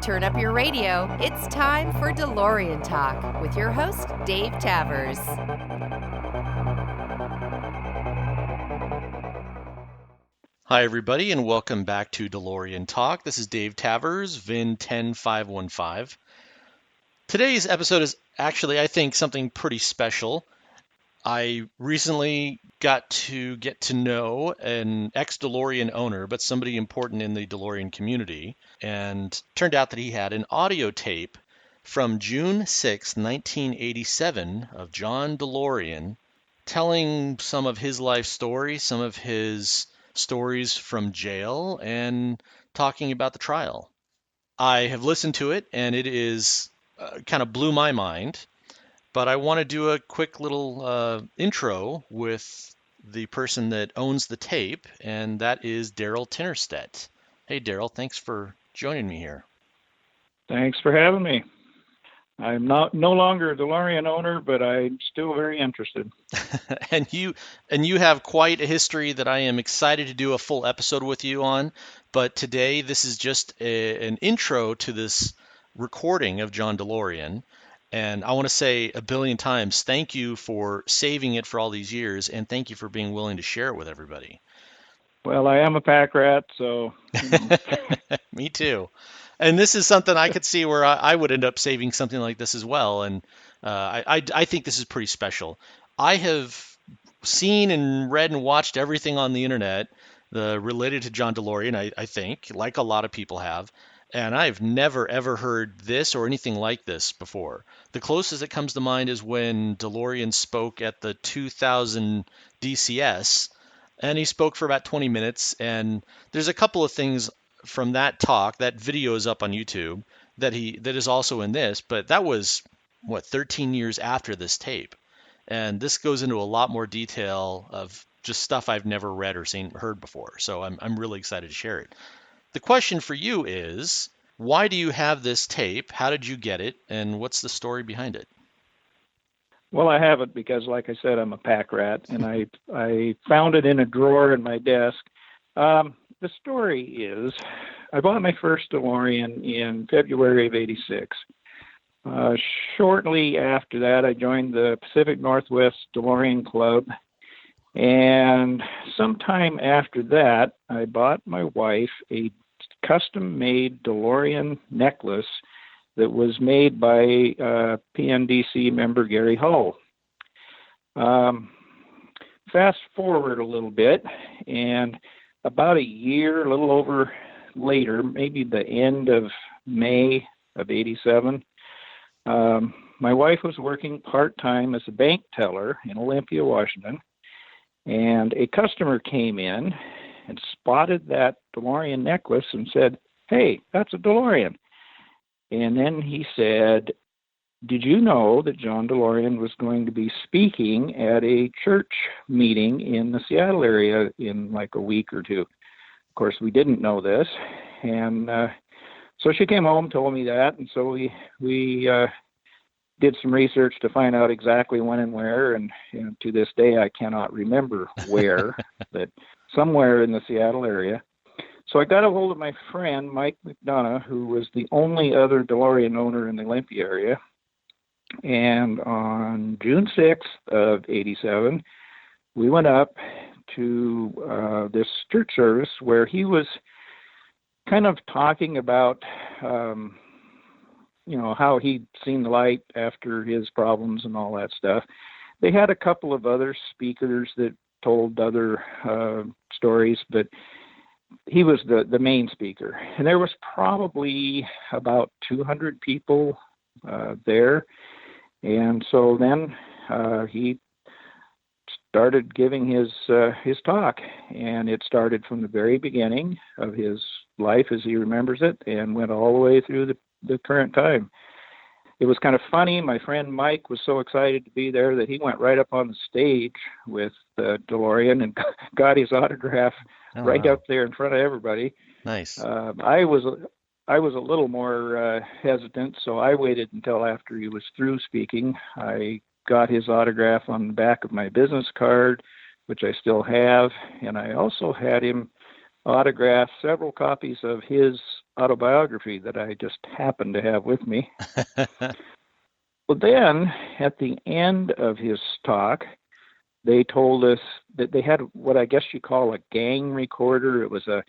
turn up your radio. It's time for DeLorean Talk with your host, Dave Tavers. Hi, everybody, and welcome back to DeLorean Talk. This is Dave Tavers, VIN 10515. Today's episode is actually, I think, something pretty special. I recently got to get to know an ex-DeLorean owner, but somebody important in the DeLorean community, and turned out that he had an audio tape from June 6, 1987 of John DeLorean telling some of his life story, some of his stories from jail, and talking about the trial. I have listened to it, and it is kind of blew my mind. But I want to do a quick little intro with the person that owns the tape, and that is Darryl Tinnerstet. Hey, Darryl, thanks for joining me here. Thanks for having me. I'm no longer a DeLorean owner, but I'm still very interested. and you have quite a history that I am excited to do a full episode with you on. But today, this is just an intro to this recording of John DeLorean. And I want to say a billion times, thank you for saving it for all these years, and thank you for being willing to share it with everybody. Well, I am a pack rat, so. Me too. And this is something I could see where I would end up saving something like this as well. And I think this is pretty special. I have seen and read and watched everything on the internet related to John DeLorean, I think, like a lot of people have. And I've never, ever heard this or anything like this before. The closest that comes to mind is when DeLorean spoke at the 2000 DCS, and he spoke for about 20 minutes. And there's a couple of things from that talk. That video is up on YouTube that is also in this, but that was, 13 years after this tape. And this goes into a lot more detail of just stuff I've never read or heard before. So I'm really excited to share it. The question for you is, why do you have this tape? How did you get it? And what's the story behind it? Well, I have it because, like I said, I'm a pack rat, and I found it in a drawer in my desk. The story is, I bought my first DeLorean in February of '86. Shortly after that, I joined the Pacific Northwest DeLorean Club. And sometime after that, I bought my wife a custom-made DeLorean necklace that was made by PNDC member Gary Hull. Fast forward a little bit, and about a year, a little over later, maybe the end of May of '87, my wife was working part-time as a bank teller in Olympia, Washington. And a customer came in and spotted that DeLorean necklace and said, "Hey, that's a DeLorean." And then he said, "Did you know that John DeLorean was going to be speaking at a church meeting in the Seattle area in like a week or two?" Of course, we didn't know this. And so she came home, told me that. And so we did some research to find out exactly when and where, and to this day I cannot remember where, but somewhere in the Seattle area. So I got a hold of my friend Mike McDonough, who was the only other DeLorean owner in the Olympia area, and on June 6th of '87, we went up to this church service where he was kind of talking about how he'd seen the light after his problems and all that stuff. They had a couple of other speakers that told other stories, but he was the main speaker. And there was probably about 200 people there. And so then he started giving his talk, and it started from the very beginning of his life as he remembers it and went all the way through the current time. It was kind of funny. My friend Mike was so excited to be there that he went right up on the stage with DeLorean and got his autograph right up there in front of everybody. Nice. I was a little more hesitant, so I waited until after he was through speaking. I got his autograph on the back of my business card, which I still have, and I also had him autograph several copies of his autobiography that I just happened to have with me. Well, then, at the end of his talk, they told us that they had what I guess you call a gang recorder. It was a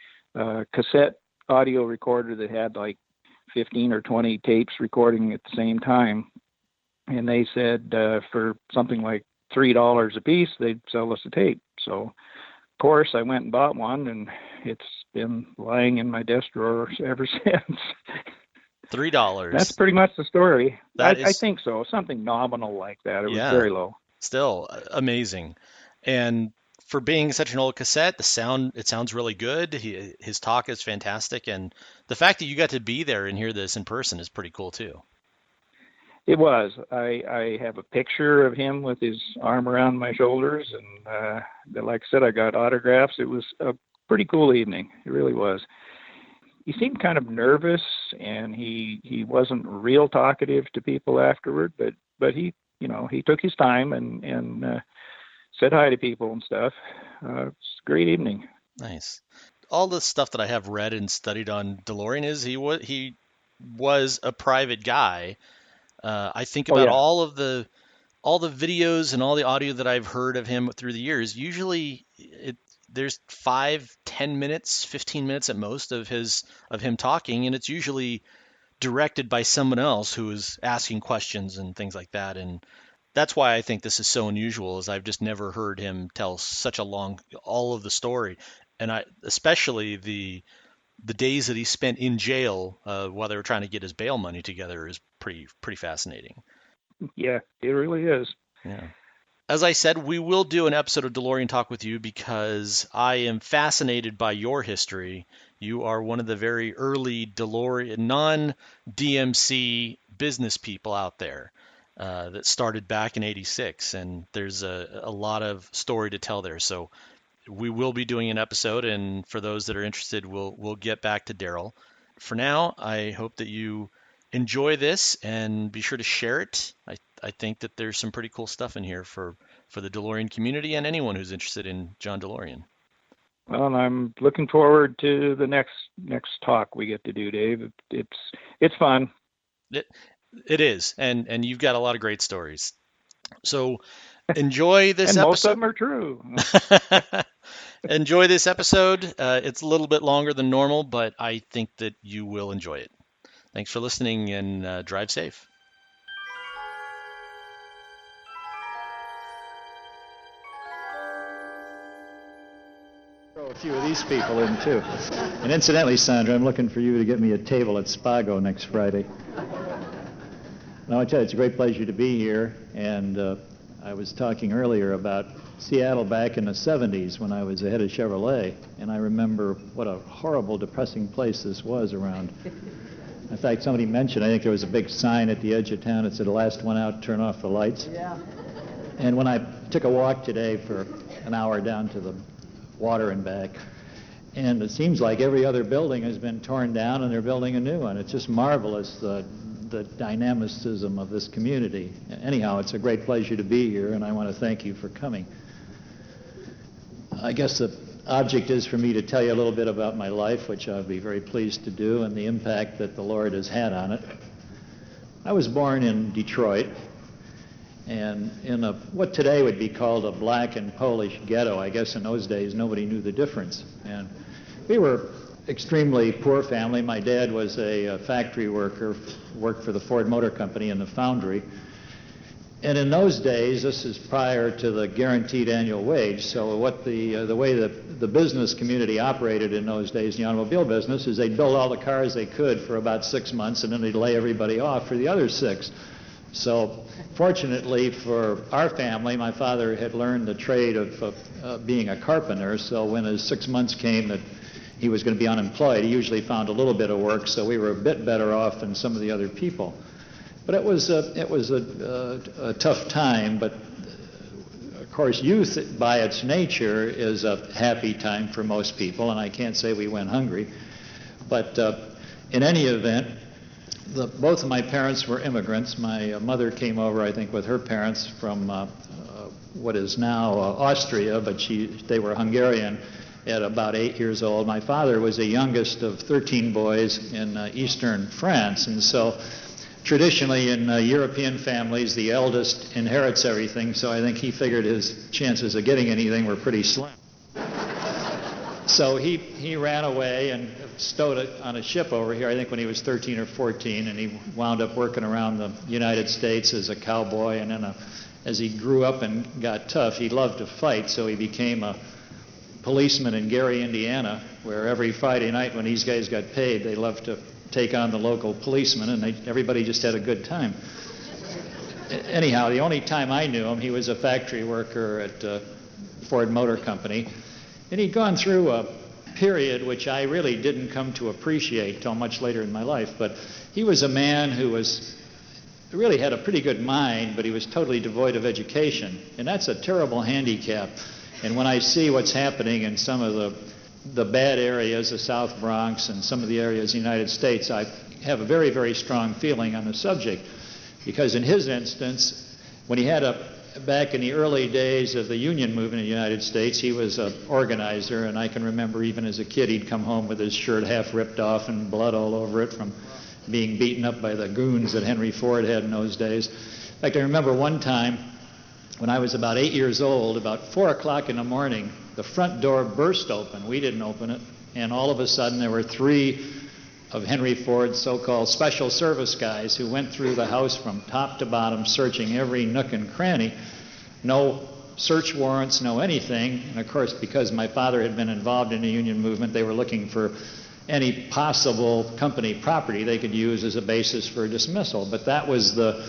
cassette audio recorder that had like 15 or 20 tapes recording at the same time. And they said for something like $3 a piece, they'd sell us a tape. So, of course, I went and bought one, and it's been lying in my desk drawer ever since. $3. That's pretty much the story. I think so. Something nominal like that. It was yeah, very low. still amazing. And for being such an old cassette, it sounds really good. His talk is fantastic, and the fact that you got to be there and hear this in person is pretty cool too. It was. I have a picture of him with his arm around my shoulders, and like I said, I got autographs. It was a pretty cool evening. It really was. He seemed kind of nervous, and he wasn't real talkative to people afterward, but he took his time and said hi to people and stuff. It's a great evening. Nice. All the stuff that I have read and studied on DeLorean is he was a private guy. I think about all the videos and all the audio that I've heard of him through the years. Usually, there's 5, 10 minutes, 15 minutes at most of him talking, and it's usually directed by someone else who is asking questions and things like that. And that's why I think this is so unusual, is I've just never heard him tell such a all of the story, and especially the days that he spent in jail while they were trying to get his bail money together is pretty fascinating. Yeah, it really is. Yeah. As I said, we will do an episode of DeLorean Talk with you because I am fascinated by your history. You are one of the very early DeLorean, non-DMC business people out there that started back in '86, and there's a lot of story to tell there. So we will be doing an episode, and for those that are interested, we'll get back to Darryl. For now, I hope that you enjoy this and be sure to share it. I think that there's some pretty cool stuff in here for the DeLorean community and anyone who's interested in John DeLorean. Well, I'm looking forward to the next talk we get to do, Dave. It's fun. It is, and you've got a lot of great stories. So enjoy this and episode. Most of them are true. Enjoy this episode. It's a little bit longer than normal, but I think that you will enjoy it. Thanks for listening, and drive safe. Throw a few of these people in, too. And incidentally, Sandra, I'm looking for you to get me a table at Spago next Friday. Now, I tell you, it's a great pleasure to be here, and I was talking earlier about Seattle back in the 70s when I was the head of Chevrolet, and I remember what a horrible, depressing place this was around. In fact, somebody mentioned, I think there was a big sign at the edge of town that said, "The last one out, turn off the lights." Yeah. And when I took a walk today for an hour down to the water and back, and it seems like every other building has been torn down and they're building a new one. It's just marvelous, the dynamicism of this community. Anyhow, it's a great pleasure to be here, and I want to thank you for coming. I guess the object is for me to tell you a little bit about my life, which I'll be very pleased to do, and the impact that the Lord has had on it. I was born in Detroit, and in what today would be called a black and Polish ghetto. I guess in those days nobody knew the difference. And we were extremely poor family. My dad was a factory worker, worked for the Ford Motor Company in the foundry. And in those days, this is prior to the guaranteed annual wage, so what the way that the business community operated in those days in the automobile business is they'd build all the cars they could for about 6 months, and then they'd lay everybody off for the other 6. So fortunately for our family, my father had learned the trade of being a carpenter, so when his 6 months came that he was going to be unemployed, he usually found a little bit of work, so we were a bit better off than some of the other people. But it was a tough time, but of course youth by its nature is a happy time for most people, and I can't say we went hungry. But in any event, both of my parents were immigrants. My mother came over, I think, with her parents from what is now Austria, but they were Hungarian, at about 8 years old. My father was the youngest of 13 boys in eastern France, and so traditionally in European families, the eldest inherits everything, so I think he figured his chances of getting anything were pretty slim. So he ran away and stowed it on a ship over here, I think when he was 13 or 14, and he wound up working around the United States as a cowboy, and then as he grew up and got tough, he loved to fight, so he became a policeman in Gary, Indiana, where every Friday night when these guys got paid, they loved to take on the local policeman, and everybody just had a good time. Anyhow, the only time I knew him, he was a factory worker at Ford Motor Company, and he'd gone through a period which I really didn't come to appreciate till much later in my life, but he was a man who really had a pretty good mind, but he was totally devoid of education, and that's a terrible handicap. And when I see what's happening in some of the bad areas, the South Bronx and some of the areas in the United States, I have a very, very strong feeling on the subject, because in his instance, when he had back in the early days of the union movement in the United States, he was an organizer, and I can remember even as a kid he'd come home with his shirt half ripped off and blood all over it from being beaten up by the goons that Henry Ford had in those days. In fact, I remember one time when I was about 8 years old, about 4 o'clock in the morning, the front door burst open. We didn't open it, and all of a sudden there were 3 of Henry Ford's so-called special service guys who went through the house from top to bottom, searching every nook and cranny. No search warrants, no anything. And of course, because my father had been involved in the union movement, they were looking for any possible company property they could use as a basis for dismissal. But that was the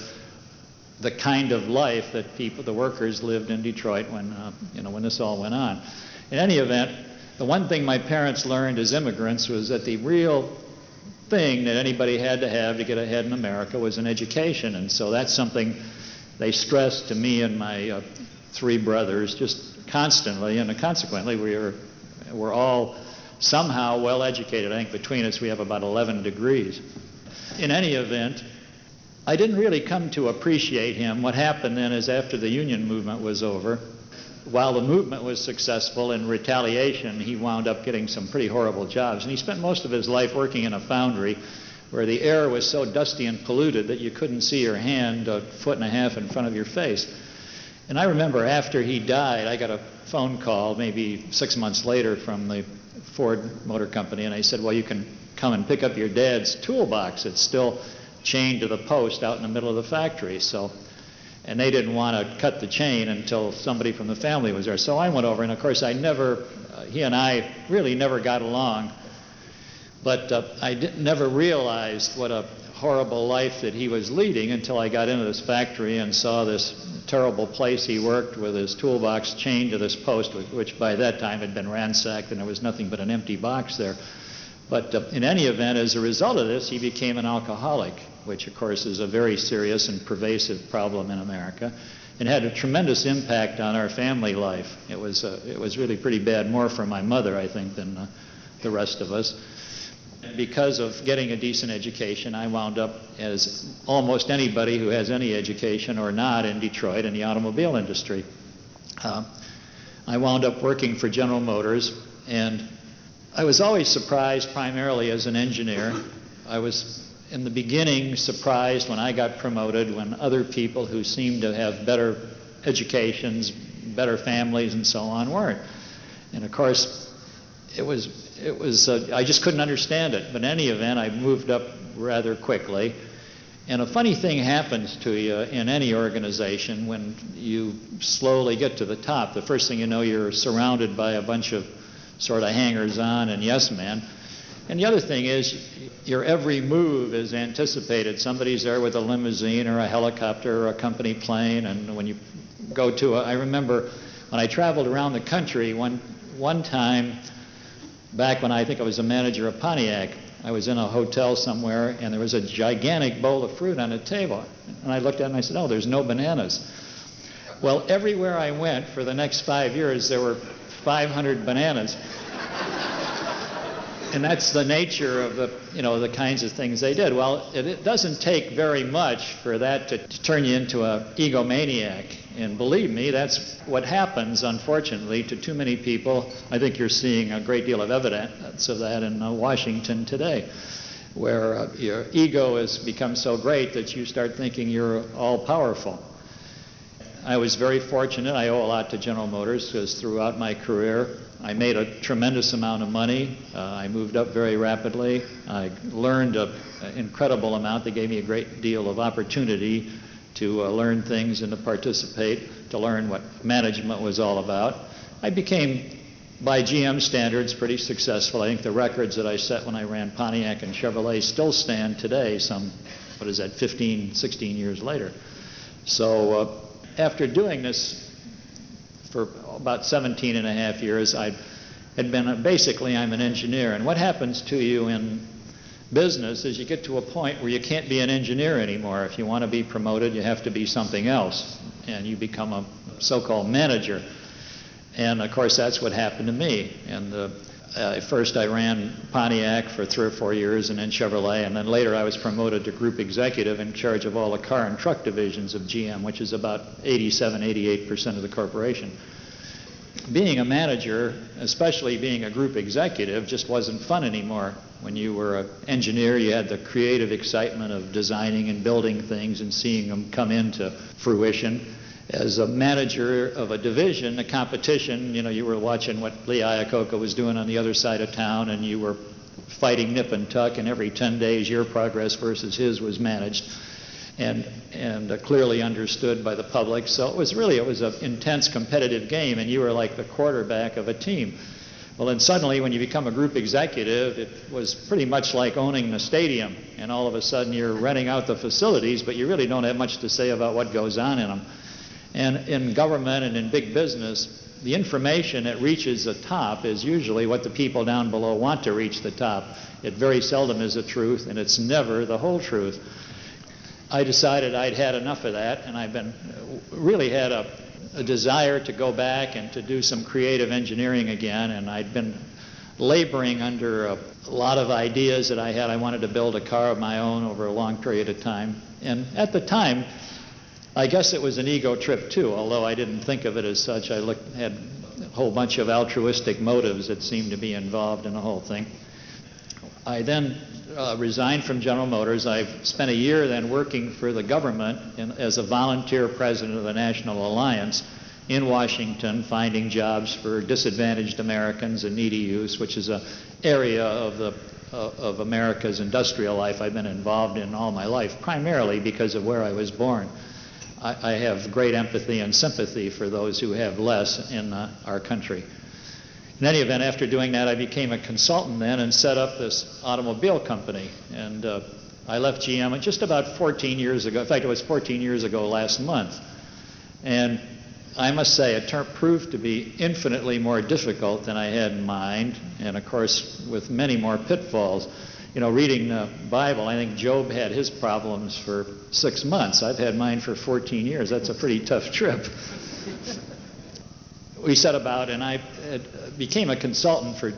kind of life that the workers lived in Detroit when this all went on. In any event, the one thing my parents learned as immigrants was that the real thing that anybody had to have to get ahead in America was an education, and so that's something they stressed to me and my 3 brothers just constantly, and consequently we're all somehow well educated. I think between us we have about 11 degrees. In any event, I didn't really come to appreciate him. What happened then is after the union movement was over, while the movement was successful, in retaliation, he wound up getting some pretty horrible jobs. And he spent most of his life working in a foundry where the air was so dusty and polluted that you couldn't see your hand 1.5 feet in front of your face. And I remember after he died, I got a phone call maybe 6 months later from the Ford Motor Company, and I said, well, you can come and pick up your dad's toolbox. It's still chained to the post out in the middle of the factory. And they didn't want to cut the chain until somebody from the family was there. So I went over, and of course he and I really never got along. But I never realized what a horrible life that he was leading until I got into this factory and saw this terrible place he worked with his toolbox chained to this post, which by that time had been ransacked and there was nothing but an empty box there. But in any event, as a result of this, he became an alcoholic, which of course is a very serious and pervasive problem in America, and had a tremendous impact on our family life. It was really pretty bad, more for my mother, I think, than the rest of us. Because of getting a decent education, I wound up, as almost anybody who has any education or not in Detroit, in the automobile industry. I wound up working for General Motors, and I was always surprised, primarily as an engineer. I was, in the beginning, surprised when I got promoted, when other people who seemed to have better educations, better families, and so on weren't. And of course, it was I just couldn't understand it. But in any event, I moved up rather quickly. And a funny thing happens to you in any organization when you slowly get to the top. The first thing you know, you're surrounded by a bunch of sort of hangers-on and yes men. And the other thing is, your every move is anticipated. Somebody's there with a limousine or a helicopter or a company plane. And when you go to I remember when I traveled around the country one time, back when I think I was a manager of Pontiac, I was in a hotel somewhere, and there was a gigantic bowl of fruit on a table. And I looked at it and I said, oh, there's no bananas. Well, everywhere I went for the next 5 years, there were 500 bananas. And that's the nature of the kinds of things they did. Well, it doesn't take very much for that to turn you into an egomaniac. And believe me, that's what happens, unfortunately, to too many people. I think you're seeing a great deal of evidence of that in Washington today, where your ego has become so great that you start thinking you're all-powerful. I was very fortunate. I owe a lot to General Motors because throughout my career, I made a tremendous amount of money. I moved up very rapidly. I learned an incredible amount. They gave me a great deal of opportunity to learn things and to participate, to learn what management was all about. I became, by GM standards, pretty successful. I think the records that I set when I ran Pontiac and Chevrolet still stand today, 15, 16 years later. So after doing this for about 17 and a half years, I had been, basically I'm an engineer. And what happens to you in business is you get to a point where you can't be an engineer anymore. If you want to be promoted, you have to be something else, and you become a so-called manager. And of course, that's what happened to me. And first I ran Pontiac for 3 or 4 years, and then Chevrolet, and then later I was promoted to group executive in charge of all the car and truck divisions of GM, which is about 87-88% of the corporation. Being a manager, especially being a group executive, just wasn't fun anymore. When you were an engineer, you had the creative excitement of designing and building things and seeing them come into fruition. As a manager of a division, a competition, you were watching what Lee Iacocca was doing on the other side of town, and you were fighting nip and tuck, and every 10 days your progress versus his was managed and clearly understood by the public. So it was an intense competitive game, and you were like the quarterback of a team. Well, then suddenly when you become a group executive, it was pretty much like owning the stadium, and all of a sudden you're renting out the facilities, but you really don't have much to say about what goes on in them. And in government and in big business, the information that reaches the top is usually what the people down below want to reach the top. It very seldom is the truth, and it's never the whole truth. I decided I'd had enough of that, and I've really had a desire to go back and to do some creative engineering again, and I'd been laboring under a lot of ideas that I had. I wanted to build a car of my own over a long period of time. And at the time, I guess it was an ego trip too, although I didn't think of it as such. I had a whole bunch of altruistic motives that seemed to be involved in the whole thing. I then resigned from General Motors. I've spent a year then working for the government as a volunteer president of the National Alliance in Washington, finding jobs for disadvantaged Americans and needy youths, which is an area of America's industrial life I've been involved in all my life, primarily because of where I was born. I have great empathy and sympathy for those who have less in our country. In any event, after doing that, I became a consultant then and set up this automobile company. And I left GM just about 14 years ago. In fact, it was 14 years ago last month. And I must say, it proved to be infinitely more difficult than I had in mind, and of course, with many more pitfalls. Reading the Bible, I think Job had his problems for 6 months. I've had mine for 14 years. That's a pretty tough trip. We set about, and I became a consultant for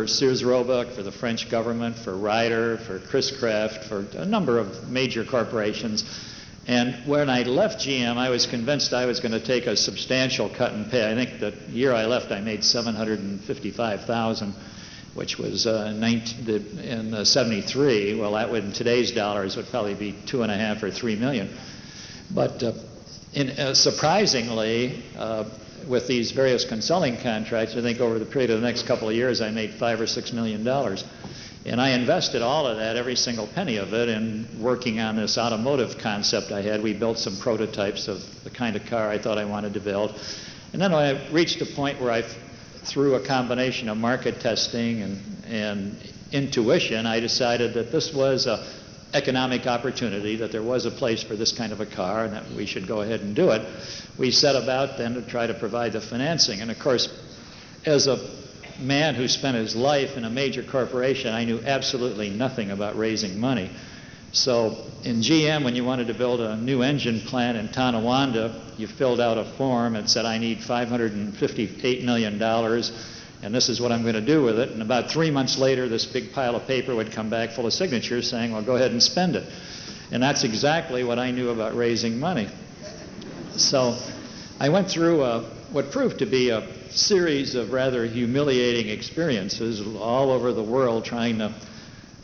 Sears Roebuck, for the French government, for Ryder, for Chris Kraft, for a number of major corporations. And when I left GM, I was convinced I was going to take a substantial cut in pay. I think the year I left, I made $755,000. Which was in 73. Well, that would in today's dollars would probably be 2.5 or 3 million. But surprisingly, with these various consulting contracts, I think over the period of the next couple of years, I made $5 or $6 million. And I invested all of that, every single penny of it, in working on this automotive concept I had. We built some prototypes of the kind of car I thought I wanted to build. And then I reached a point where through a combination of market testing and intuition, I decided that this was an economic opportunity, that there was a place for this kind of a car, and that we should go ahead and do it. We set about then to try to provide the financing. And of course, as a man who spent his life in a major corporation, I knew absolutely nothing about raising money. So in GM, when you wanted to build a new engine plant in Tonawanda, you filled out a form that said, I need $558 million, and this is what I'm going to do with it. And about 3 months later, this big pile of paper would come back full of signatures saying, well, go ahead and spend it. And that's exactly what I knew about raising money. So I went through what proved to be a series of rather humiliating experiences all over the world trying to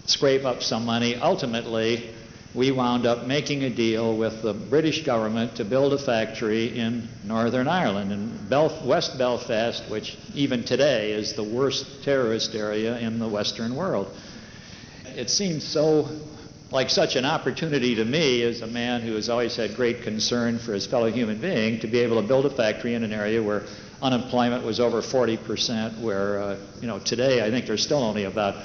scrape up some money. Ultimately, we wound up making a deal with the British government to build a factory in Northern Ireland, in West Belfast, which even today is the worst terrorist area in the Western world. It seemed so like such an opportunity to me, as a man who has always had great concern for his fellow human being, to be able to build a factory in an area where unemployment was over 40%, where, today I think there's still only about,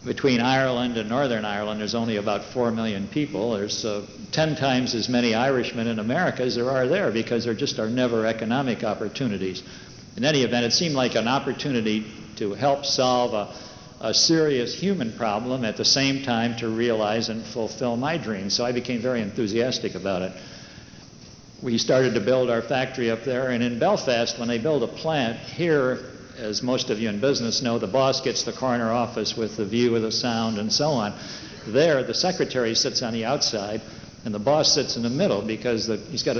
between Ireland and Northern Ireland, there's only about 4 million people. There's 10 times as many Irishmen in America as there are there, because there just are never economic opportunities. In any event, it seemed like an opportunity to help solve a serious human problem, at the same time to realize and fulfill my dreams. So I became very enthusiastic about it. We started to build our factory up there, and in Belfast, when they build a plant here, as most of you in business know, the boss gets the corner office with the view of the sound and so on. There, the secretary sits on the outside, and the boss sits in the middle, because he's got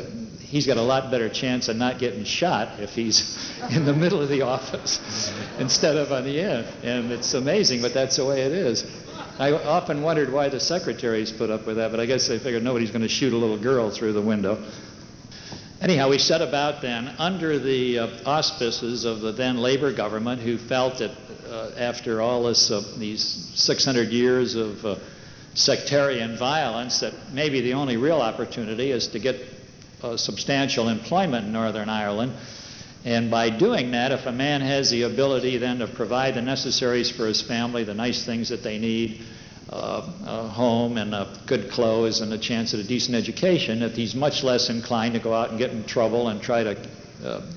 a lot better chance of not getting shot if he's in the middle of the office instead of on the end. And it's amazing, but that's the way it is. I often wondered why the secretaries put up with that, but I guess they figured nobody's going to shoot a little girl through the window. Anyhow, we set about then, under the auspices of the then Labor government, who felt that after all these 600 years of sectarian violence, that maybe the only real opportunity is to get substantial employment in Northern Ireland. And by doing that, if a man has the ability then to provide the necessaries for his family, the nice things that they need, a home and good clothes and a chance at a decent education, that he's much less inclined to go out and get in trouble and try to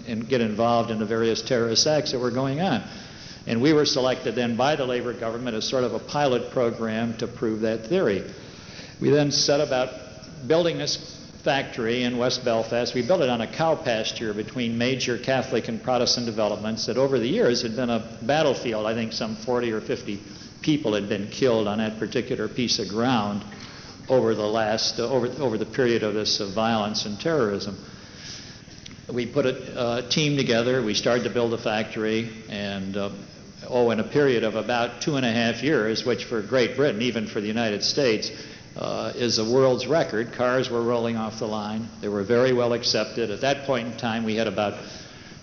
and get involved in the various terrorist acts that were going on. And we were selected then by the Labor government as sort of a pilot program to prove that theory. We then set about building this factory in West Belfast. We built it on a cow pasture between major Catholic and Protestant developments that over the years had been a battlefield. I think some 40 or 50 people had been killed on that particular piece of ground over the last, over the period of this violence and terrorism. We put a team together. We started to build a factory, and in a period of about 2.5 years, which for Great Britain, even for the United States, is a world's record. Cars were rolling off the line. They were very well accepted. At that point in time, we had about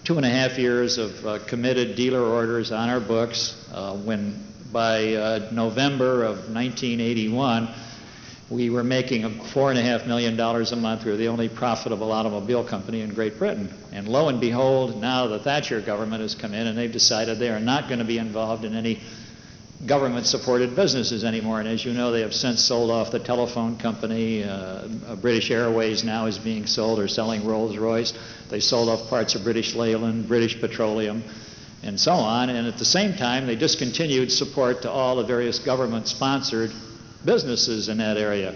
2.5 years of committed dealer orders on our books. When by November of 1981, we were making $4.5 million a month. We were the only profitable automobile company in Great Britain. And lo and behold, now the Thatcher government has come in, and they've decided they are not going to be involved in any government-supported businesses anymore. And as you know, they have since sold off the telephone company. British Airways now is being sold, or selling Rolls-Royce. They sold off parts of British Leyland, British Petroleum, and so on. And at the same time, they discontinued support to all the various government-sponsored businesses in that area.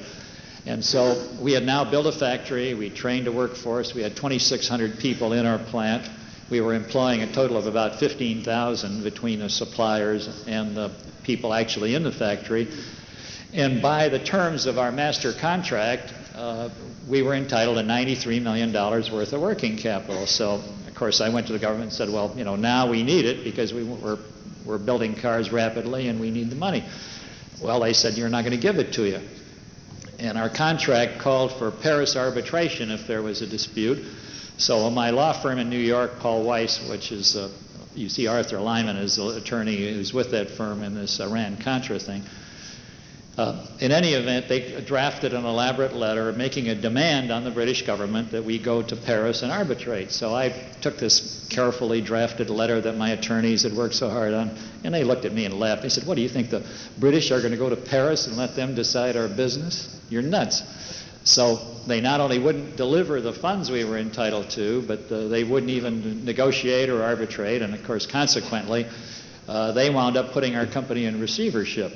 And so we had now built a factory. We trained a workforce. We had 2,600 people in our plant. We were employing a total of about 15,000 between the suppliers and the people actually in the factory. And by the terms of our master contract, we were entitled to $93 million worth of working capital. So, of course, I went to the government and said, well, now we need it because we're building cars rapidly and we need the money. Well, they said, you're not going to give it to you. And our contract called for Paris arbitration if there was a dispute. So my law firm in New York, Paul Weiss, which is, you see Arthur Lyman is the attorney who's with that firm in this Iran-Contra thing. In any event, they drafted an elaborate letter making a demand on the British government that we go to Paris and arbitrate. So I took this carefully drafted letter that my attorneys had worked so hard on, and they looked at me and laughed. They said, what, do you think the British are going to go to Paris and let them decide our business? You're nuts. So they not only wouldn't deliver the funds we were entitled to, but they wouldn't even negotiate or arbitrate, and of course, consequently, they wound up putting our company in receivership.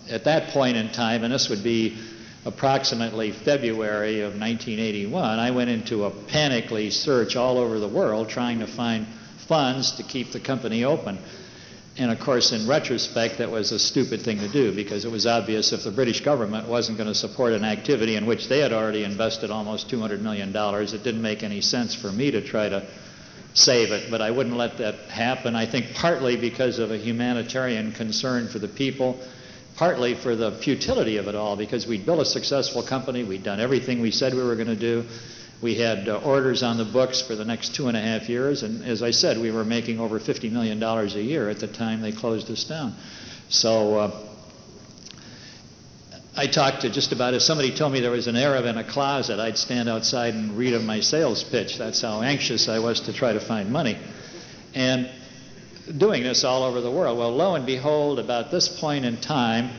At that point in time, and this would be approximately February of 1981, I went into a panically search all over the world trying to find funds to keep the company open. And of course, in retrospect, that was a stupid thing to do, because it was obvious if the British government wasn't going to support an activity in which they had already invested almost $200 million, it didn't make any sense for me to try to save it. But I wouldn't let that happen, I think partly because of a humanitarian concern for the people, partly for the futility of it all, because we'd built a successful company, we'd done everything we said we were going to do. We had orders on the books for the next 2.5 years, and as I said, we were making over $50 million a year at the time they closed us down. So I talked to just about, if somebody told me there was an Arab in a closet, I'd stand outside and read him my sales pitch. That's how anxious I was to try to find money. And doing this all over the world. Well, lo and behold, about this point in time,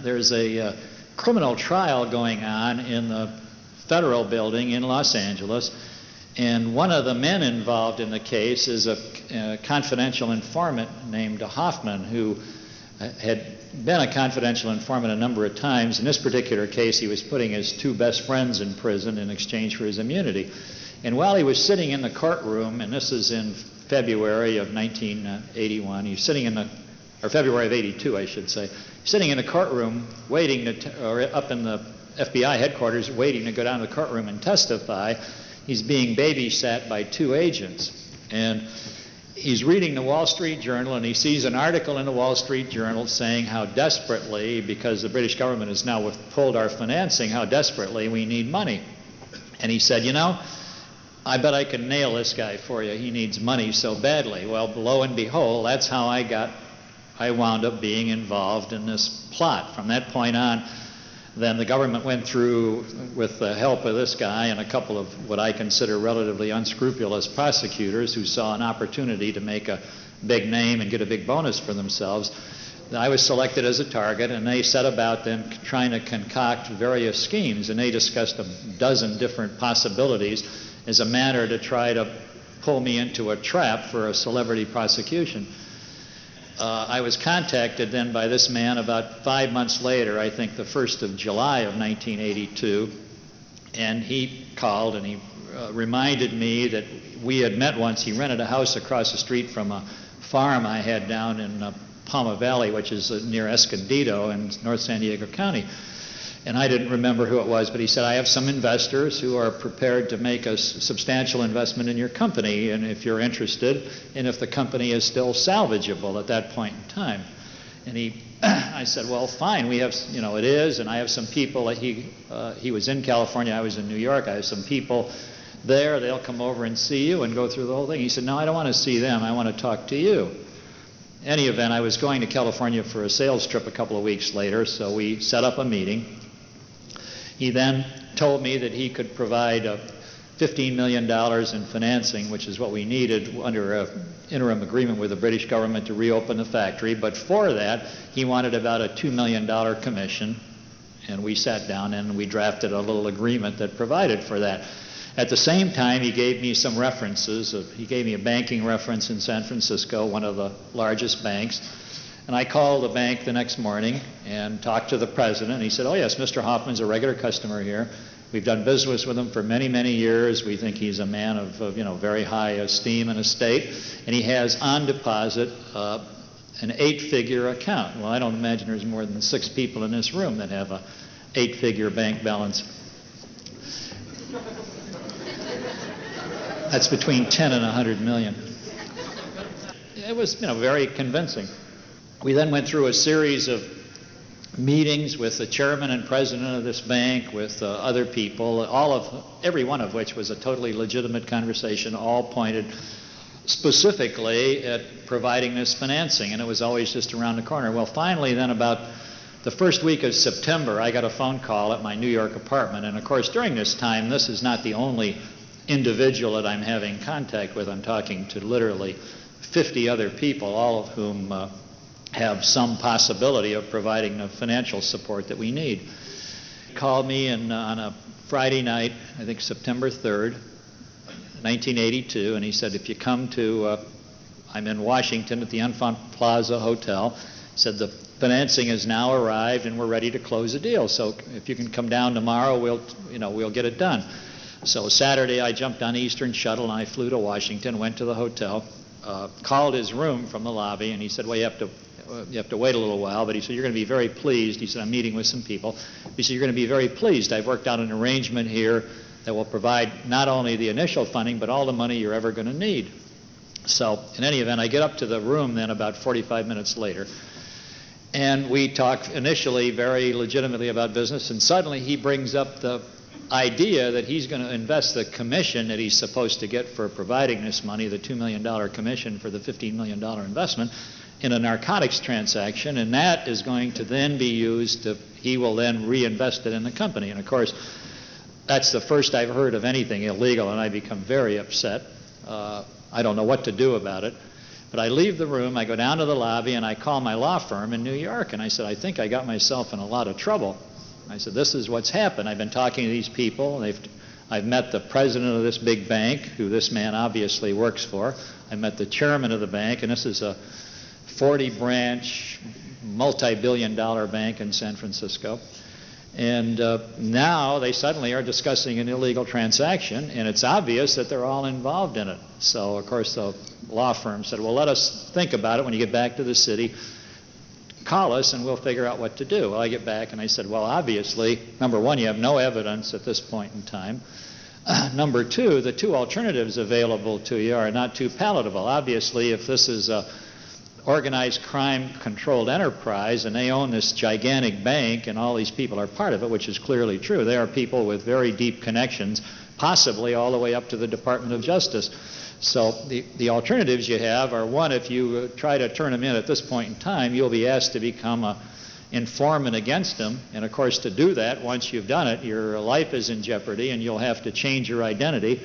there's a criminal trial going on in the federal building in Los Angeles, and one of the men involved in the case is a confidential informant named Hoffman, who had been a confidential informant a number of times. In this particular case, he was putting his 2 best friends in prison in exchange for his immunity. And while he was sitting in the courtroom, and this is in February of 1981, he's sitting in the, or February of 82, I should say, sitting in the courtroom waiting to, or up in the FBI headquarters waiting to go down to the courtroom and testify. He's being babysat by 2 agents. And he's reading the Wall Street Journal, and he sees an article in the Wall Street Journal saying how desperately, because the British government has now withheld our financing, how desperately we need money. And he said, you know, I bet I can nail this guy for you. He needs money so badly. Well, lo and behold, that's how I wound up being involved in this plot. From that point on, then the government went through, with the help of this guy and a couple of what I consider relatively unscrupulous prosecutors who saw an opportunity to make a big name and get a big bonus for themselves. I was selected as a target, and they set about then trying to concoct various schemes, and they discussed a dozen different possibilities as a manner to try to pull me into a trap for a celebrity prosecution. I was contacted then by this man about 5 months later, I think the 1st of July of 1982, and he called and he reminded me that we had met once. He rented a house across the street from a farm I had down in Palma Valley, which is near Escondido in North San Diego County. And I didn't remember who it was, but he said, I have some investors who are prepared to make a substantial investment in your company, and if you're interested, and if the company is still salvageable at that point in time. And I said, well, fine, we have, you know, it is, and I have some people. He was in California, I was in New York. I have some people there. They'll come over and see you and go through the whole thing. He said, no, I don't want to see them. I want to talk to you. In any event, I was going to California for a sales trip a couple of weeks later, so we set up a meeting. He then told me that he could provide $15 million in financing, which is what we needed under an interim agreement with the British government to reopen the factory. But for that, he wanted about a $2 million commission, and we sat down and we drafted a little agreement that provided for that. At the same time, he gave me some references. He gave me a banking reference in San Francisco, one of the largest banks. And I called the bank the next morning and talked to the president. He said, oh, yes, Mr. Hoffman's a regular customer here. We've done business with him for many, many years. We think he's a man of very high esteem and estate. And he has on deposit an 8-figure account. Well, I don't imagine there's more than 6 people in this room that have a 8-figure bank balance. That's between 10 and 100 million. It was, very convincing. We then went through a series of meetings with the chairman and president of this bank, with other people, every one of which was a totally legitimate conversation, all pointed specifically at providing this financing, and it was always just around the corner. Well, finally, then about the first week of September, I got a phone call at my New York apartment, and of course, during this time, this is not the only individual that I'm having contact with. I'm talking to literally 50 other people, all of whom have some possibility of providing the financial support that we need. He called me on a Friday night, I think September 3rd, 1982, and he said, if you come to, I'm in Washington at the Enfant Plaza Hotel, said the financing has now arrived and we're ready to close a deal. So if you can come down tomorrow, we'll get it done. So Saturday I jumped on Eastern Shuttle and I flew to Washington, went to the hotel. called his room from the lobby, and he said, well, you have to wait a little while, but he said, you're going to be very pleased. He said, I'm meeting with some people. He said, you're going to be very pleased. I've worked out an arrangement here that will provide not only the initial funding, but all the money you're ever going to need. So in any event, I get up to the room then about 45 minutes later, and we talk initially very legitimately about business, and suddenly he brings up the idea that he's going to invest the commission that he's supposed to get for providing this money, the $2 million commission for the $15 million investment, in a narcotics transaction, and that is going to then be used to, he will then reinvest it in the company. And of course, that's the first I've heard of anything illegal, and I become very upset. I don't know what to do about it. But I leave the room, I go down to the lobby, and I call my law firm in New York, and I said, I think I got myself in a lot of trouble. I said, this is what's happened. I've been talking to these people. I've met the president of this big bank, who this man obviously works for. I met the chairman of the bank, and this is a 40-branch, multi-billion-dollar bank in San Francisco. And now they suddenly are discussing an illegal transaction, and it's obvious that they're all involved in it. So, of course, the law firm said, well, let us think about it when you get back to the city. Call us, and we'll figure out what to do. Well, I get back, and I said, well, obviously, number one, you have no evidence at this point in time. Number two, the two alternatives available to you are not too palatable. Obviously, if this is a organized crime-controlled enterprise, and they own this gigantic bank, and all these people are part of it, which is clearly true. They are people with very deep connections, possibly all the way up to the Department of Justice. So the alternatives you have are, one, if you try to turn them in at this point in time, you'll be asked to become an informant against them. And, of course, to do that, once you've done it, your life is in jeopardy, and you'll have to change your identity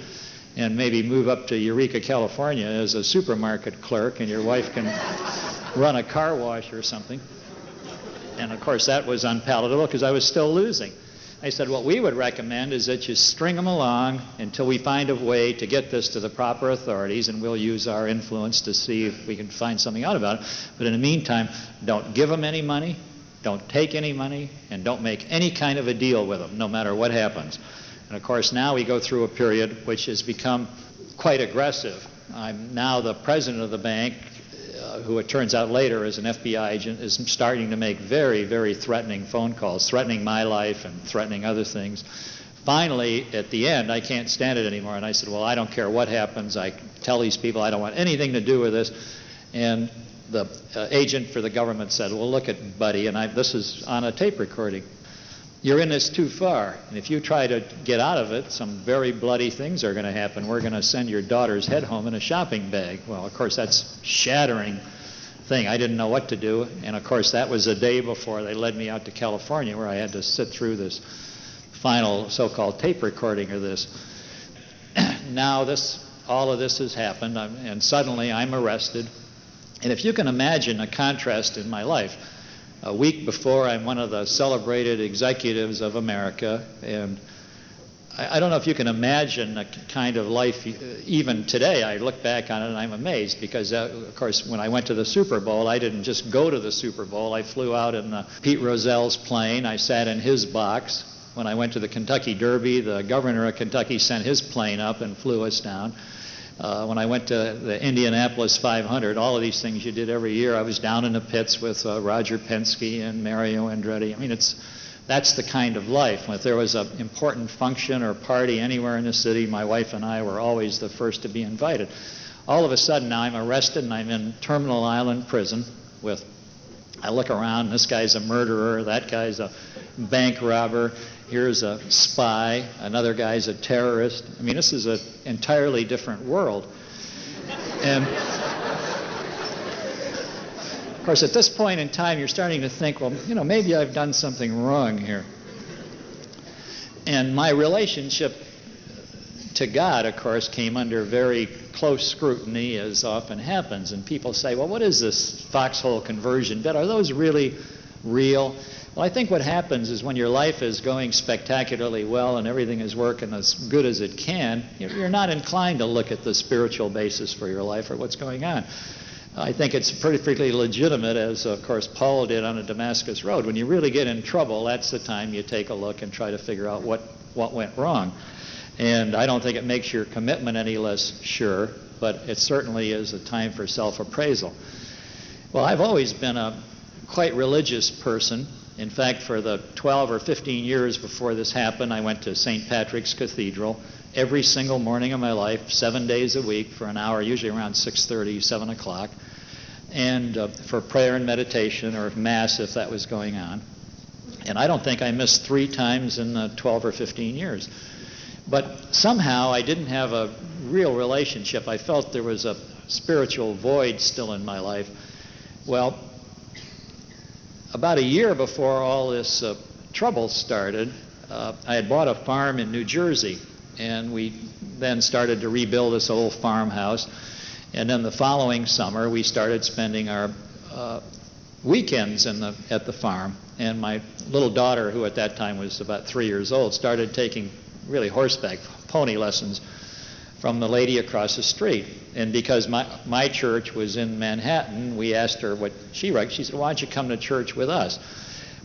and maybe move up to Eureka, California as a supermarket clerk, and your wife can run a car wash or something. And, of course, that was unpalatable because I was still losing. I said, what we would recommend is that you string them along until we find a way to get this to the proper authorities, and we'll use our influence to see if we can find something out about it. But in the meantime, don't give them any money, don't take any money, and don't make any kind of a deal with them, no matter what happens. And of course, now we go through a period which has become quite aggressive. I'm now the president of the bank, who it turns out later is an FBI agent, is starting to make very, very threatening phone calls, threatening my life and threatening other things. Finally, at the end, I can't stand it anymore, and I said, well, I don't care what happens. I tell these people I don't want anything to do with this. And the agent for the government said, well, look at buddy, and this is on a tape recording. You're in this too far, and if you try to get out of it, some very bloody things are going to happen. We're going to send your daughter's head home in a shopping bag. Well, of course, that's a shattering thing. I didn't know what to do, and of course, that was a day before they led me out to California, where I had to sit through this final so-called tape recording of this. Now all of this has happened, and suddenly I'm arrested. And if you can imagine a contrast in my life, a week before, I'm one of the celebrated executives of America, and I don't know if you can imagine a kind of life. Even today, I look back on it and I'm amazed because, of course, when I went to the Super Bowl, I didn't just go to the Super Bowl. I flew out in Pete Rozelle's plane. I sat in his box. When I went to the Kentucky Derby, the governor of Kentucky sent his plane up and flew us down. When I went to the Indianapolis 500, all of these things you did every year, I was down in the pits with Roger Penske and Mario Andretti. I mean, that's the kind of life. If there was an important function or party anywhere in the city, my wife and I were always the first to be invited. All of a sudden, now I'm arrested and I'm in Terminal Island prison I look around, this guy's a murderer, that guy's a bank robber, here's a spy, another guy's a terrorist. I mean, this is an entirely different world. And of course, at this point in time, you're starting to think, well, maybe I've done something wrong here. And my relationship to God, of course, came under very close scrutiny, as often happens. And people say, well, what is this foxhole conversion bit? Are those really real? Well, I think what happens is when your life is going spectacularly well and everything is working as good as it can, you're not inclined to look at the spiritual basis for your life or what's going on. I think it's perfectly legitimate, as, of course, Paul did on the Damascus Road. When you really get in trouble, that's the time you take a look and try to figure out what went wrong. And I don't think it makes your commitment any less sure. but it certainly is a time for self-appraisal. Well, I've always been a quite religious person. In fact, for the 12 or 15 years before this happened, I went to St. Patrick's Cathedral every single morning of my life, 7 days a week for an hour, usually around 6:30, 7 o'clock, and for prayer and meditation, or Mass if that was going on. And I don't think I missed 3 times in 12 or 15 years. But somehow I didn't have a real relationship. I felt there was a spiritual void still in my life. Well, about a year before all this trouble started, I had bought a farm in New Jersey, and we then started to rebuild this old farmhouse. And then the following summer, we started spending our weekends at the farm. And my little daughter, who at that time was about 3 years old, started taking really horseback pony lessons from the lady across the street. And because my church was in Manhattan, we asked her what she liked. She said, "Why don't you come to church with us?"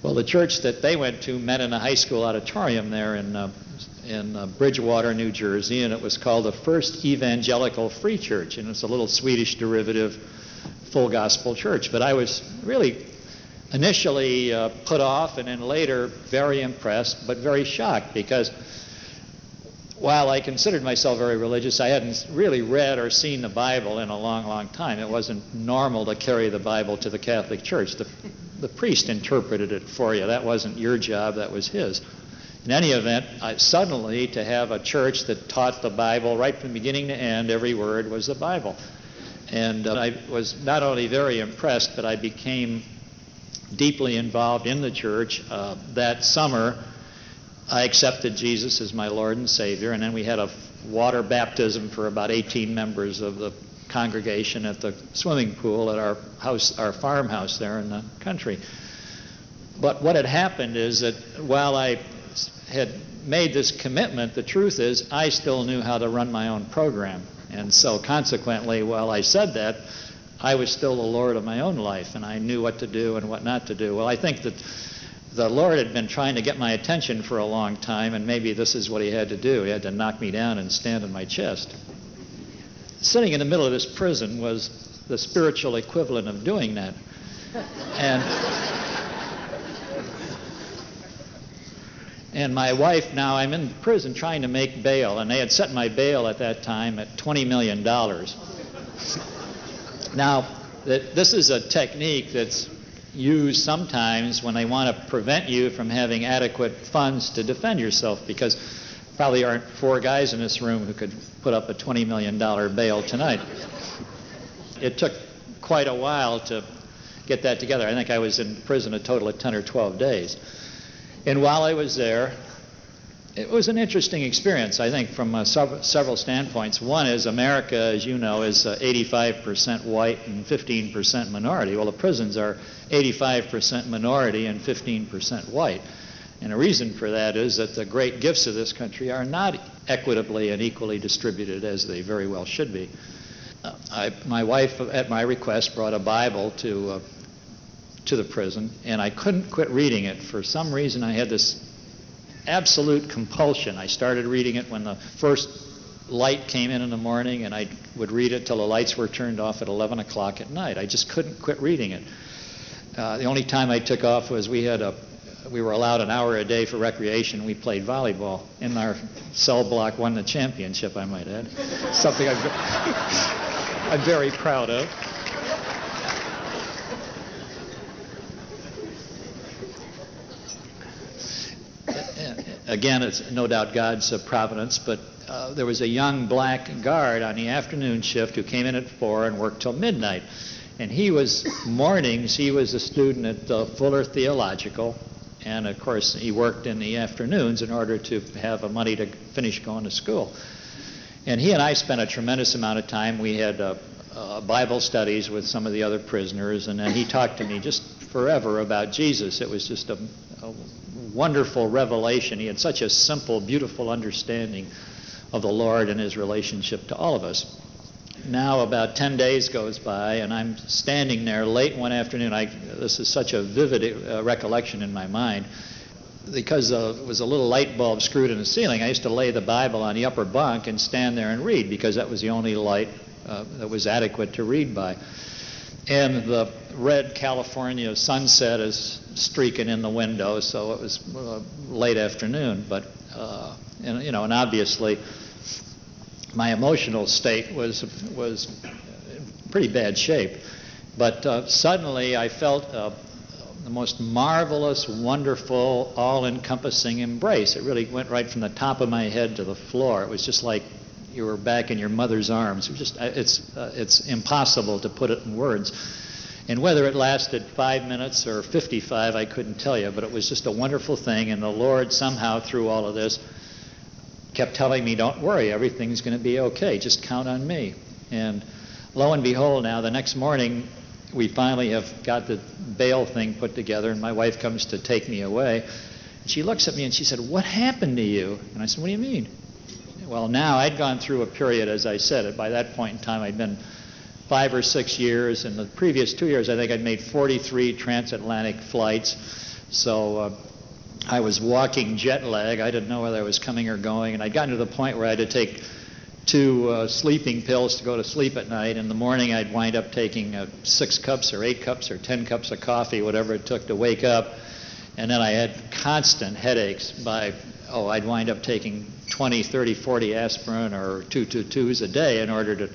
Well, the church that they went to met in a high school auditorium there in Bridgewater, New Jersey, and it was called the First Evangelical Free Church, and it's a little Swedish derivative full gospel church. But I was really initially put off, and then later very impressed, but very shocked, because while I considered myself very religious, I hadn't really read or seen the Bible in a long, long time. It wasn't normal to carry the Bible to the Catholic Church. The priest interpreted it for you. That wasn't your job, that was his. In any event, suddenly to have a church that taught the Bible right from beginning to end, every word was the Bible. And I was not only very impressed, but I became deeply involved in the church. That summer, I accepted Jesus as my Lord and Savior, and then we had a water baptism for about 18 members of the congregation at the swimming pool at our house, our farmhouse there in the country. But what had happened is that while I had made this commitment, the truth is I still knew how to run my own program. And so consequently, while I said that, I was still the Lord of my own life, and I knew what to do and what not to do. Well, I think that the Lord had been trying to get my attention for a long time, and maybe this is what he had to do. He had to knock me down and stand on my chest. Sitting in the middle of this prison was the spiritual equivalent of doing that. And my wife, now I'm in prison trying to make bail, and they had set my bail at that time at $20 million. Now, this is a technique that's used sometimes when they want to prevent you from having adequate funds to defend yourself, because probably aren't 4 guys in this room who could put up a $20 million bail tonight. It took quite a while to get that together. I think I was in prison a total of 10 or 12 days. And while I was there, it was an interesting experience, I think, from several standpoints. One is America, as you know, is 85% white and 15% minority. Well, the prisons are 85% minority and 15% white. And the reason for that is that the great gifts of this country are not equitably and equally distributed as they very well should be. My wife, at my request, brought a Bible to the prison, and I couldn't quit reading it. For some reason, I had this absolute compulsion. I started reading it when the first light came in the morning, and I would read it till the lights were turned off at 11 o'clock at night. I just couldn't quit reading it. The only time I took off was we were allowed an hour a day for recreation. We played volleyball, and our cell block won the championship, I might add. Something I'm very proud of. Again, it's no doubt God's providence, but there was a young black guard on the afternoon shift who came in at 4 and worked till midnight. And mornings, he was a student at Fuller Theological, and of course he worked in the afternoons in order to have money to finish going to school. And he and I spent a tremendous amount of time. We had Bible studies with some of the other prisoners, and then he talked to me just forever about Jesus. It was just a wonderful revelation. He had such a simple, beautiful understanding of the Lord and his relationship to all of us. Now about 10 days goes by, and I'm standing there late one afternoon. This is such a vivid recollection in my mind, because there was a little light bulb screwed in the ceiling. I used to lay the Bible on the upper bunk and stand there and read, because that was the only light that was adequate to read by. And the red California sunset is streaking in the window, so it was late afternoon. But and obviously, my emotional state was in pretty bad shape. But suddenly, I felt the most marvelous, wonderful, all-encompassing embrace. It really went right from the top of my head to the floor. It was just like you were back in your mother's arms. It was just, it's impossible to put it in words. And whether it lasted 5 minutes or 55, I couldn't tell you, but it was just a wonderful thing. And the Lord somehow, through all of this, kept telling me, don't worry, everything's going to be okay. Just count on me. And lo and behold, now the next morning, we finally have got the bail thing put together, and my wife comes to take me away. And she looks at me and she said, what happened to you? And I said, what do you mean? Well, now I'd gone through a period, as I said, by that point in time I'd been 5 or 6 years. In the previous 2 years, I think I'd made 43 transatlantic flights. So I was walking jet lag. I didn't know whether I was coming or going. And I'd gotten to the point where I had to take 2 sleeping pills to go to sleep at night. In the morning, I'd wind up taking 6 cups or 8 cups or 10 cups of coffee, whatever it took to wake up. And then I had constant headaches I'd wind up taking 20, 30, 40 aspirin or 222s a day in order to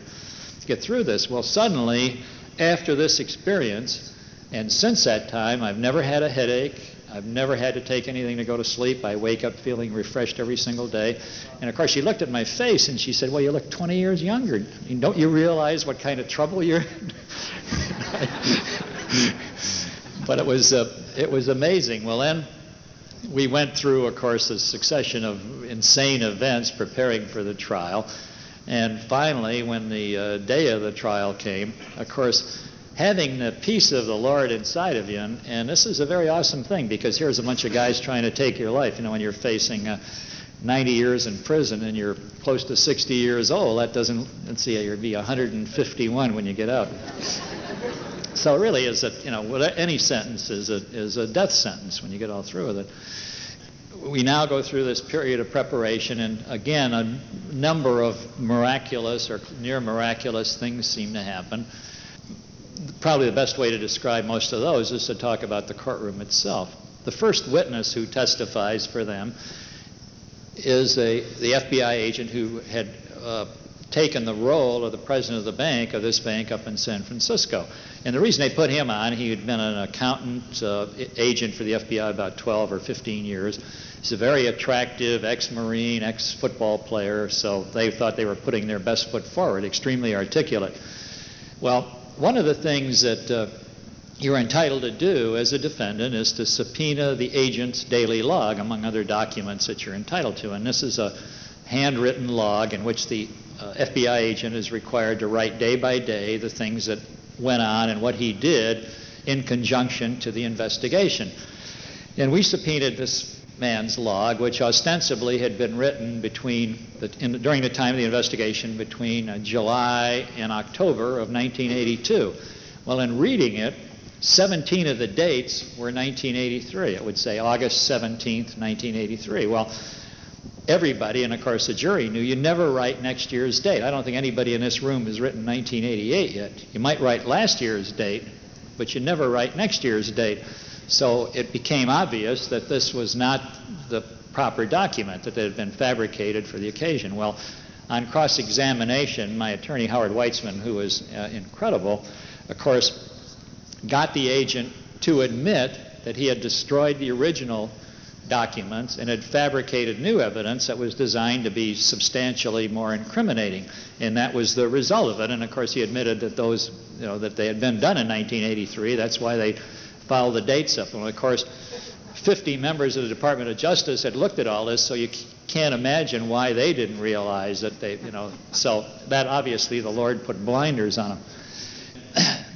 get through this. Well, suddenly, after this experience, and since that time, I've never had a headache. I've never had to take anything to go to sleep. I wake up feeling refreshed every single day. And of course, she looked at my face and she said, well, you look 20 years younger. I mean, don't you realize what kind of trouble you're in? But it was amazing. Well, then we went through, of course, a succession of insane events preparing for the trial. And finally, when the day of the trial came, of course, having the peace of the Lord inside of you, and this is a very awesome thing, because here's a bunch of guys trying to take your life. When you're facing 90 years in prison and you're close to 60 years old, that doesn't, let's see, you'll be 151 when you get out. So it really is any sentence is a death sentence when you get all through with it. We now go through this period of preparation, and again, a number of miraculous or near miraculous things seem to happen. Probably the best way to describe most of those is to talk about the courtroom itself. The first witness who testifies for them is the FBI agent who had taken the role of the president of the bank, of this bank up in San Francisco. And the reason they put him on, he had been an accountant agent for the FBI about 12 or 15 years. He's a very attractive ex-Marine, ex-football player, so they thought they were putting their best foot forward, extremely articulate. Well, one of the things that you're entitled to do as a defendant is to subpoena the agent's daily log, among other documents that you're entitled to. And this is a handwritten log in which the FBI agent is required to write day by day the things that went on and what he did in conjunction to the investigation. And we subpoenaed this man's log, which ostensibly had been written during the time of the investigation between July and October of 1982. Well, in reading it, 17 of the dates were 1983. It would say August 17th, 1983. Well, everybody, and of course the jury, knew you never write next year's date. I don't think anybody in this room has written 1988 yet. You might write last year's date, but you never write next year's date. So it became obvious that this was not the proper document, that it had been fabricated for the occasion. Well, on cross-examination, my attorney, Howard Weitzman, who was incredible, of course, got the agent to admit that he had destroyed the original documents and had fabricated new evidence that was designed to be substantially more incriminating. And that was the result of it. And of course, he admitted that those, that they had been done in 1983. That's why they filed the dates up. And of course, 50 members of the Department of Justice had looked at all this, so you can't imagine why they didn't realize that they, so that obviously the Lord put blinders on them.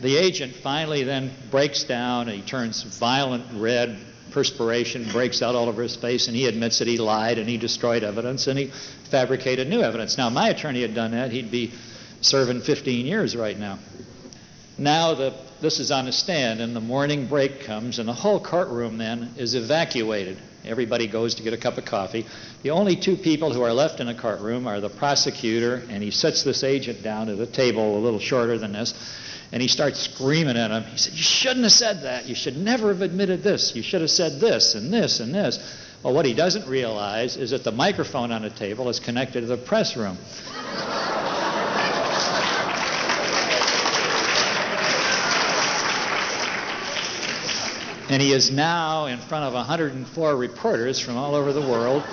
The agent finally then breaks down, and he turns violent red, perspiration breaks out all over his face, and he admits that he lied and he destroyed evidence and he fabricated new evidence. Now, my attorney had done that, he'd be serving 15 years right now. Now the this is on the stand, and the morning break comes, and the whole courtroom then is evacuated. Everybody goes to get a cup of coffee. The only two people who are left in the courtroom are the prosecutor, and he sits this agent down at a table a little shorter than this, and he starts screaming at him. He said, "You shouldn't have said that. You should never have admitted this. You should have said this and this and this." Well, what he doesn't realize is that the microphone on the table is connected to the press room. And he is now in front of 104 reporters from all over the world.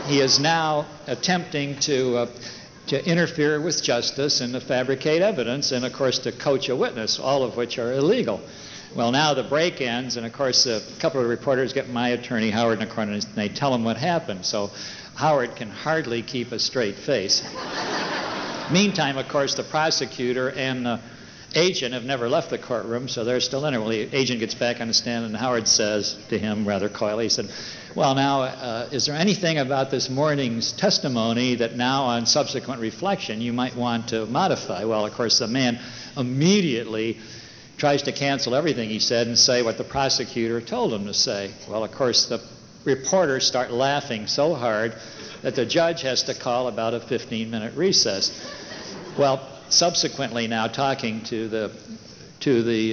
He is now attempting to interfere with justice and to fabricate evidence and, of course, to coach a witness, all of which are illegal. Well, now the break ends, and, of course, a couple of reporters get my attorney, Howard, in the corner, and they tell him what happened. So Howard can hardly keep a straight face. Meantime, of course, the prosecutor and the agent have never left the courtroom, so they're still in it. Well, the agent gets back on the stand, and Howard says to him rather coyly, he said, "Well, now, is there anything about this morning's testimony that now on subsequent reflection you might want to modify?" Well, of course, the man immediately tries to cancel everything he said and say what the prosecutor told him to say. Well, of course, the reporters start laughing so hard that the judge has to call about a 15-minute recess. Well, subsequently now talking to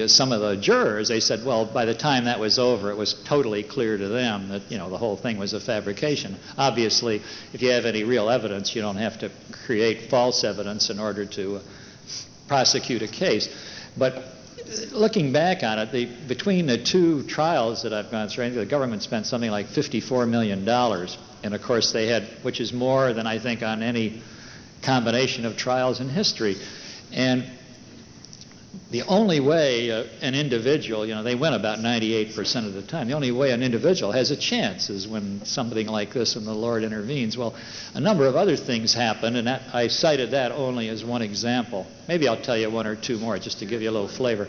some of the jurors, they said, well, by the time that was over, it was totally clear to them that, the whole thing was a fabrication. Obviously, if you have any real evidence, you don't have to create false evidence in order to prosecute a case. But looking back on it, between the two trials that I've gone through, I think the government spent something like $54 million. And of course they had, which is more than I think on any combination of trials in history. And the only way an individual, they win about 98% of the time. The only way an individual has a chance is when something like this and the Lord intervenes. Well, a number of other things happened, and I cited that only as one example. Maybe I'll tell you one or two more just to give you a little flavor.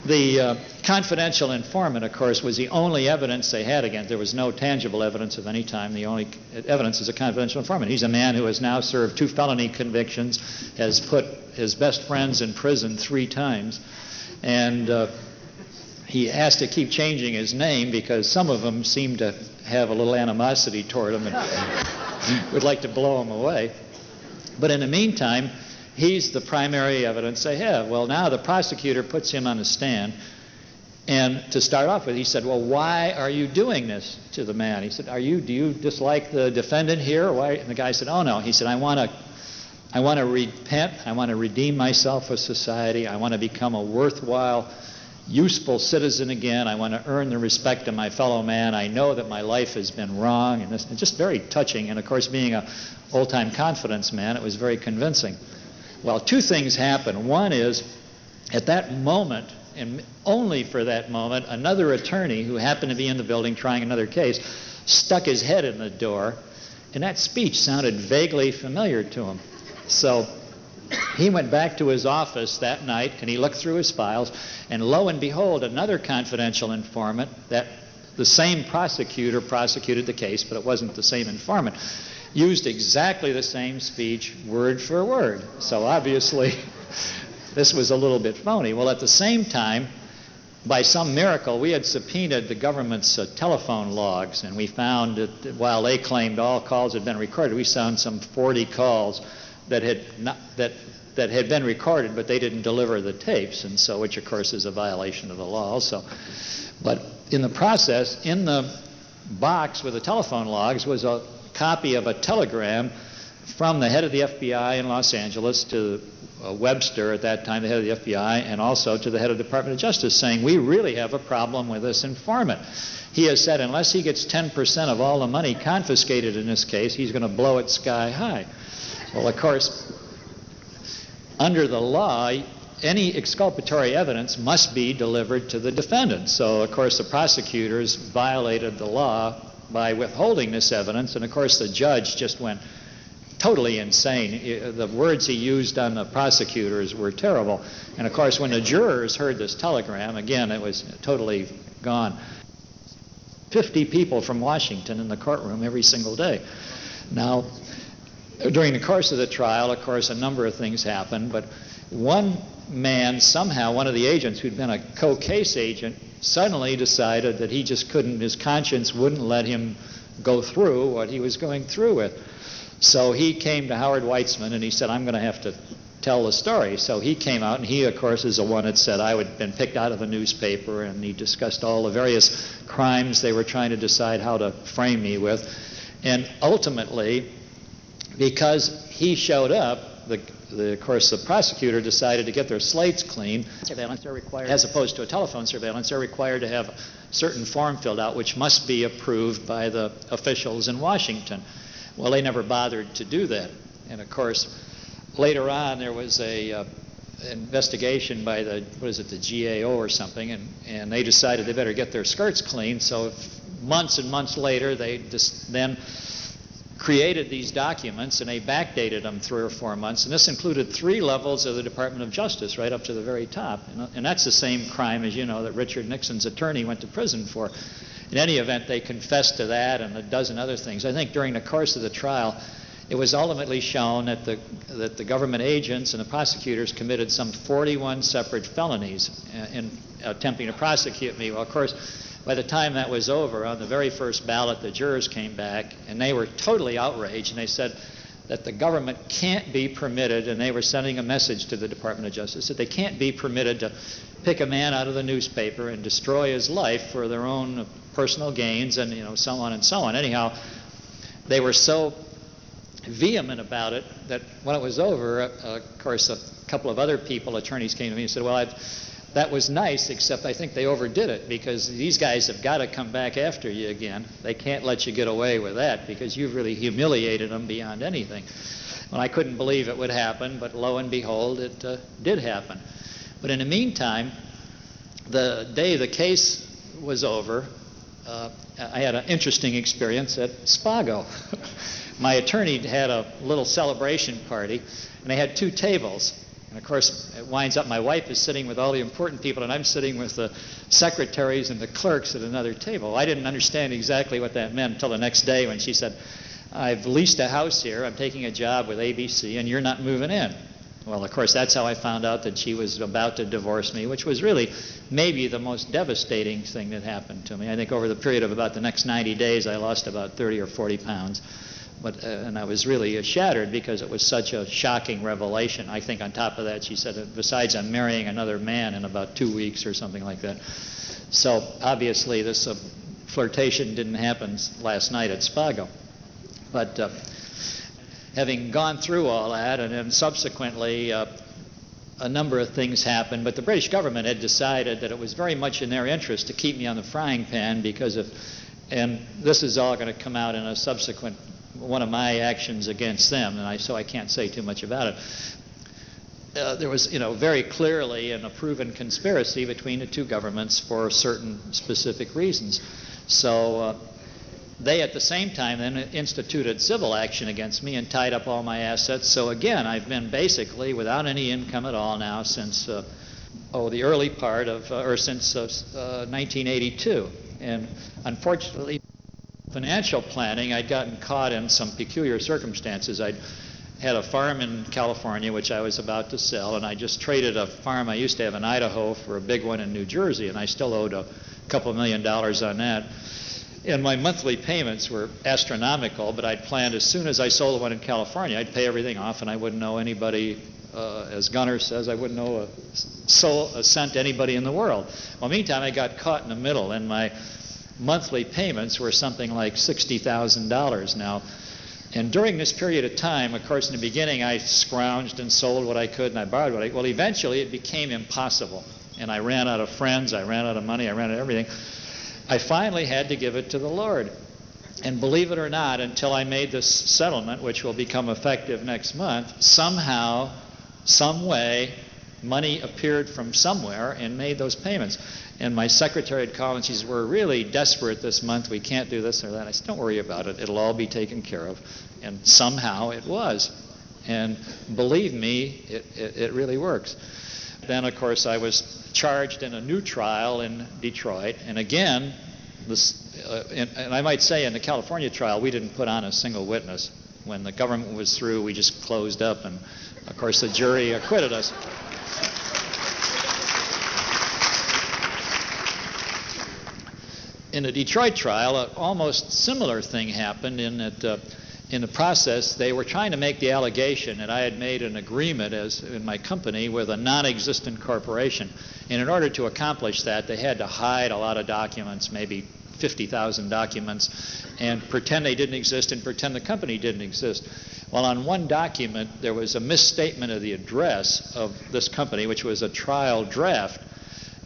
The confidential informant, of course, was the only evidence they had against. There was no tangible evidence of any time. The only evidence is a confidential informant. He's a man who has now served 2 felony convictions, has put his best friends in prison 3 times, and he has to keep changing his name because some of them seem to have a little animosity toward him and would like to blow him away. But in the meantime, he's the primary evidence they have. Well, now the prosecutor puts him on the stand, and to start off with, he said, well, why are you doing this to the man? He said, do you dislike the defendant here? Or why? And the guy said, oh, no. He said, I want to repent. I want to redeem myself with society. I want to become a worthwhile, useful citizen again. I want to earn the respect of my fellow man. I know that my life has been wrong. And it's just very touching. And, of course, being an old-time confidence man, it was very convincing. Well, 2 things happened. One is, at that moment, and only for that moment, another attorney who happened to be in the building trying another case stuck his head in the door, and that speech sounded vaguely familiar to him. So he went back to his office that night, and he looked through his files, and lo and behold, another confidential informant, that the same prosecutor prosecuted the case, but it wasn't the same informant, used exactly the same speech word for word. So obviously this was a little bit phony. Well, at the same time, by some miracle, we had subpoenaed the government's telephone logs, and we found that while they claimed all calls had been recorded, we found some 40 calls that had been recorded, but they didn't deliver the tapes, and so, which of course is a violation of the law also. But in the process, in the box with the telephone logs was a copy of a telegram from the head of the FBI in Los Angeles to Webster, at that time the head of the FBI, and also to the head of the Department of Justice, saying, we really have a problem with this informant. He has said unless he gets 10% of all the money confiscated in this case, he's going to blow it sky high. Well, of course, under the law, any exculpatory evidence must be delivered to the defendant. So, of course, the prosecutors violated the law by withholding this evidence, and of course the judge just went totally insane. The words he used on the prosecutors were terrible. And of course when the jurors heard this telegram, again, it was totally gone. 50 people from Washington in the courtroom every single day. Now, during the course of the trial, of course, a number of things happened, but one man, somehow, one of the agents who'd been a co-case agent, suddenly decided that he just couldn't, his conscience wouldn't let him go through what he was going through with. So he came to Howard Weitzman and he said, I'm going to have to tell the story. So he came out, and he, of course, is the one that said I had been picked out of a newspaper, and he discussed all the various crimes they were trying to decide how to frame me with. And ultimately, because he showed up, of course, the prosecutor decided to get their slates clean. Surveillance, they're required, as opposed to a telephone surveillance, they're required to have a certain form filled out, which must be approved by the officials in Washington. Well, they never bothered to do that. And of course, later on, there was a investigation by the GAO or something, and they decided they better get their skirts clean. So months and months later, they then created these documents, and they backdated them 3 or 4 months. And this included 3 levels of the Department of Justice, right up to the very top. And that's the same crime, as you know, that Richard Nixon's attorney went to prison for. In any event, they confessed to that and a dozen other things. I think during the course of the trial, it was ultimately shown that the government agents and the prosecutors committed some 41 separate felonies in attempting to prosecute me. Well, of course, by the time that was over, on the very first ballot, the jurors came back, and they were totally outraged, and they said that the government can't be permitted, and they were sending a message to the Department of Justice, that they can't be permitted to pick a man out of the newspaper and destroy his life for their own personal gains, and so on and so on. Anyhow, they were so vehement about it that when it was over, of course, a couple of other people, attorneys, came to me and said, well, that was nice, except I think they overdid it, because these guys have got to come back after you again. They can't let you get away with that, because you've really humiliated them beyond anything. Well, I couldn't believe it would happen, but lo and behold, it did happen. But in the meantime, the day the case was over, I had an interesting experience at Spago. My attorney had a little celebration party, and they had 2 tables. And of course, it winds up my wife is sitting with all the important people, and I'm sitting with the secretaries and the clerks at another table. I didn't understand exactly what that meant until the next day when she said, I've leased a house here, I'm taking a job with ABC, and you're not moving in. Well, of course, that's how I found out that she was about to divorce me, which was really maybe the most devastating thing that happened to me. I think over the period of about the next 90 days, I lost about 30 or 40 pounds. And I was really shattered, because it was such a shocking revelation. I think on top of that, she said, besides, I'm marrying another man in about 2 weeks or something like that. So obviously this flirtation didn't happen last night at Spago. But having gone through all that, and then subsequently a number of things happened, but the British government had decided that it was very much in their interest to keep me on the frying pan, because and this is all going to come out in a subsequent one of my actions against them, and so I can't say too much about it. There was, very clearly a proven conspiracy between the 2 governments for certain specific reasons. So they, at the same time, then instituted civil action against me and tied up all my assets. So again, I've been basically without any income at all now since the early part of, or since 1982. And unfortunately, financial planning, I'd gotten caught in some peculiar circumstances. I'd had a farm in California which I was about to sell, and I just traded a farm I used to have in Idaho for a big one in New Jersey, and I still owed a couple $1 million on that. And my monthly payments were astronomical, but I'd planned as soon as I sold the one in California, I'd pay everything off, and I wouldn't owe anybody, as Gunnar says, I wouldn't owe a cent to anybody in the world. Well, meantime, I got caught in the middle, and my monthly payments were something like $60,000 now. And during this period of time, of course, in the beginning, I scrounged and sold what I could, and I borrowed what I could. Well, eventually, it became impossible. And I ran out of friends, I ran out of money, I ran out of everything. I finally had to give it to the Lord. And believe it or not, until I made this settlement, which will become effective next month, somehow, some way, money appeared from somewhere and made those payments. And my secretary had called and she said, we're really desperate this month. We can't do this or that. I said, don't worry about it. It'll all be taken care of. And somehow it was. And believe me, it really works. Then, of course, I was charged in a new trial in Detroit. And again, and I might say in the California trial, we didn't put on a single witness. When the government was through, we just closed up. And, of course, the jury acquitted us. In the Detroit trial, an almost similar thing happened in that in the process they were trying to make the allegation that I had made an agreement in my company with a non-existent corporation. And in order to accomplish that, they had to hide a lot of documents, maybe 50,000 documents, and pretend they didn't exist and pretend the company didn't exist. Well, on one document, there was a misstatement of the address of this company, which was a trial draft.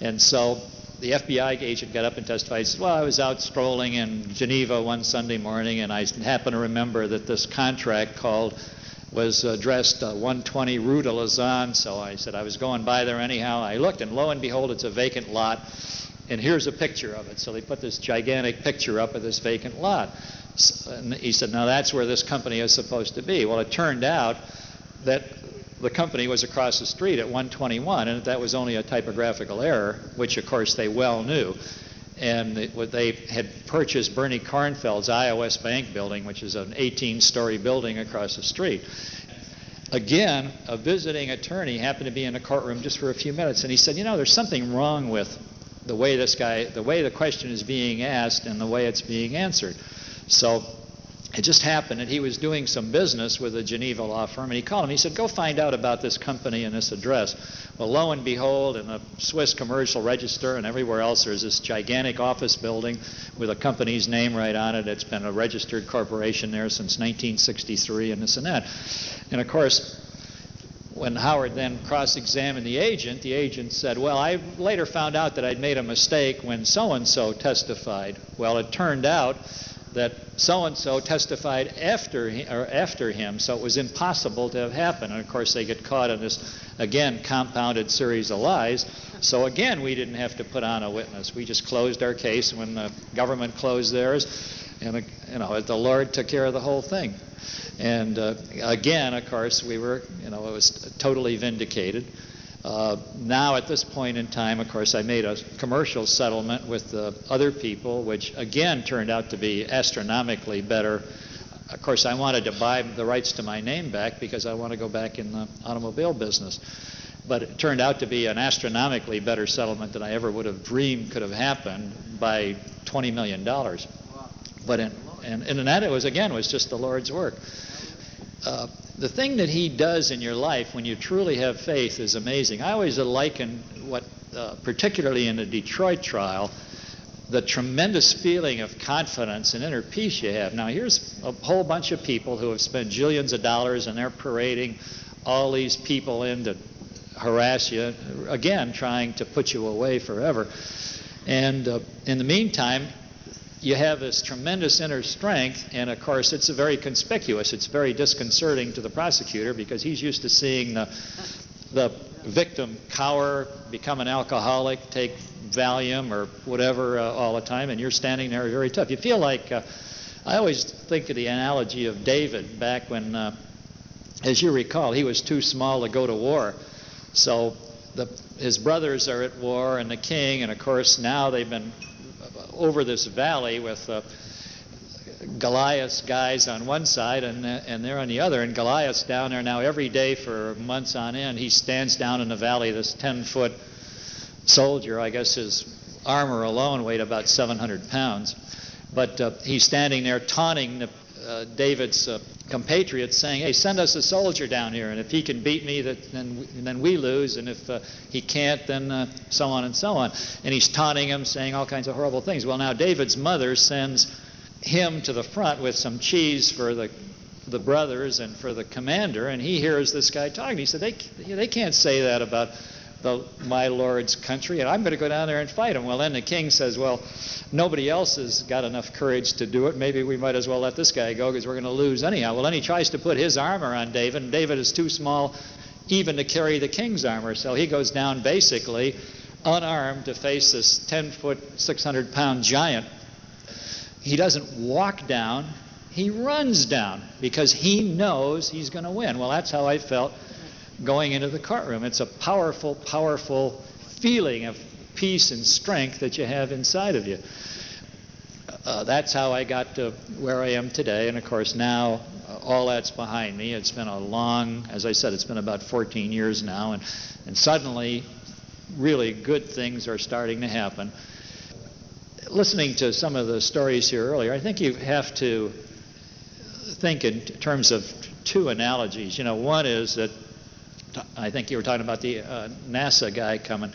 And so the FBI agent got up and testified. He said, well, I was out strolling in Geneva one Sunday morning, and I happened to remember that this contract was addressed 120 Rue de Lausanne. So I said I was going by there anyhow. I looked, and lo and behold, it's a vacant lot. And here's a picture of it. So they put this gigantic picture up of this vacant lot. And he said, now that's where this company is supposed to be. Well, it turned out that the company was across the street at 121, and that was only a typographical error, which of course they well knew. And they had purchased Bernie Kornfeld's iOS Bank building, which is an 18-story building across the street. Again, a visiting attorney happened to be in the courtroom just for a few minutes, and he said, you know, there's something wrong with the way the question is being asked and the way it's being answered. So it just happened that he was doing some business with a Geneva law firm, and he called him. He said, go find out about this company and this address. Well, lo and behold, in the Swiss Commercial Register and everywhere else, there's this gigantic office building with a company's name right on it. It's been a registered corporation there since 1963 and this and that. And of course, when Howard then cross-examined the agent said, well, I later found out that I'd made a mistake when so-and-so testified. Well, it turned out that so-and-so testified after him, so it was impossible to have happened. And of course, they get caught in this, again, compounded series of lies. So again, we didn't have to put on a witness. We just closed our case when the government closed theirs, and the Lord took care of the whole thing. And again, of course, we were, it was totally vindicated. Now at this point in time, of course, I made a commercial settlement with other people, which again turned out to be astronomically better. Of course, I wanted to buy the rights to my name back because I want to go back in the automobile business. But it turned out to be an astronomically better settlement than I ever would have dreamed could have happened by $20 million. But and that was just the Lord's work. The thing that he does in your life when you truly have faith is amazing. I always liken what, particularly in the Detroit trial, the tremendous feeling of confidence and inner peace you have. Now, here's a whole bunch of people who have spent jillions of dollars, and they're parading all these people in to harass you, again, trying to put you away forever. And in the meantime, you have this tremendous inner strength, and of course it's very conspicuous. It's very disconcerting to the prosecutor because he's used to seeing the victim cower, become an alcoholic, take Valium or whatever all the time, and you're standing there very tough. You feel like, I always think of the analogy of David back when, as you recall, he was too small to go to war. So his brothers are at war and the king, and of course now they've been over this valley with Goliath's guys on one side and they're on the other, and Goliath's down there now every day for months on end. He stands down in the valley, this 10-foot soldier. I guess his armor alone weighed about 700 pounds. But he's standing there taunting David's compatriots, saying, hey, send us a soldier down here, and if he can beat me, then we lose, and if he can't, then so on and so on. And he's taunting him, saying all kinds of horrible things. Well, now David's mother sends him to the front with some cheese for the brothers and for the commander, and he hears this guy talking. He said, they can't say that about my Lord's country, and I'm going to go down there and fight him. Well, then the king says, well, nobody else has got enough courage to do it. Maybe we might as well let this guy go because we're going to lose anyhow. Well, then he tries to put his armor on David, and David is too small even to carry the king's armor. So he goes down basically unarmed to face this 10-foot, 600-pound giant. He doesn't walk down, he runs down because he knows he's going to win. Well, that's how I felt going into the courtroom. It's a powerful, powerful feeling of peace and strength that you have inside of you. That's how I got to where I am today, and of course now all that's behind me. It's been a long, as I said, it's been about 14 years now, and suddenly really good things are starting to happen. listening to some of the stories here earlier, I think you have to think in terms of two analogies. One is that I think you were talking about the NASA guy coming.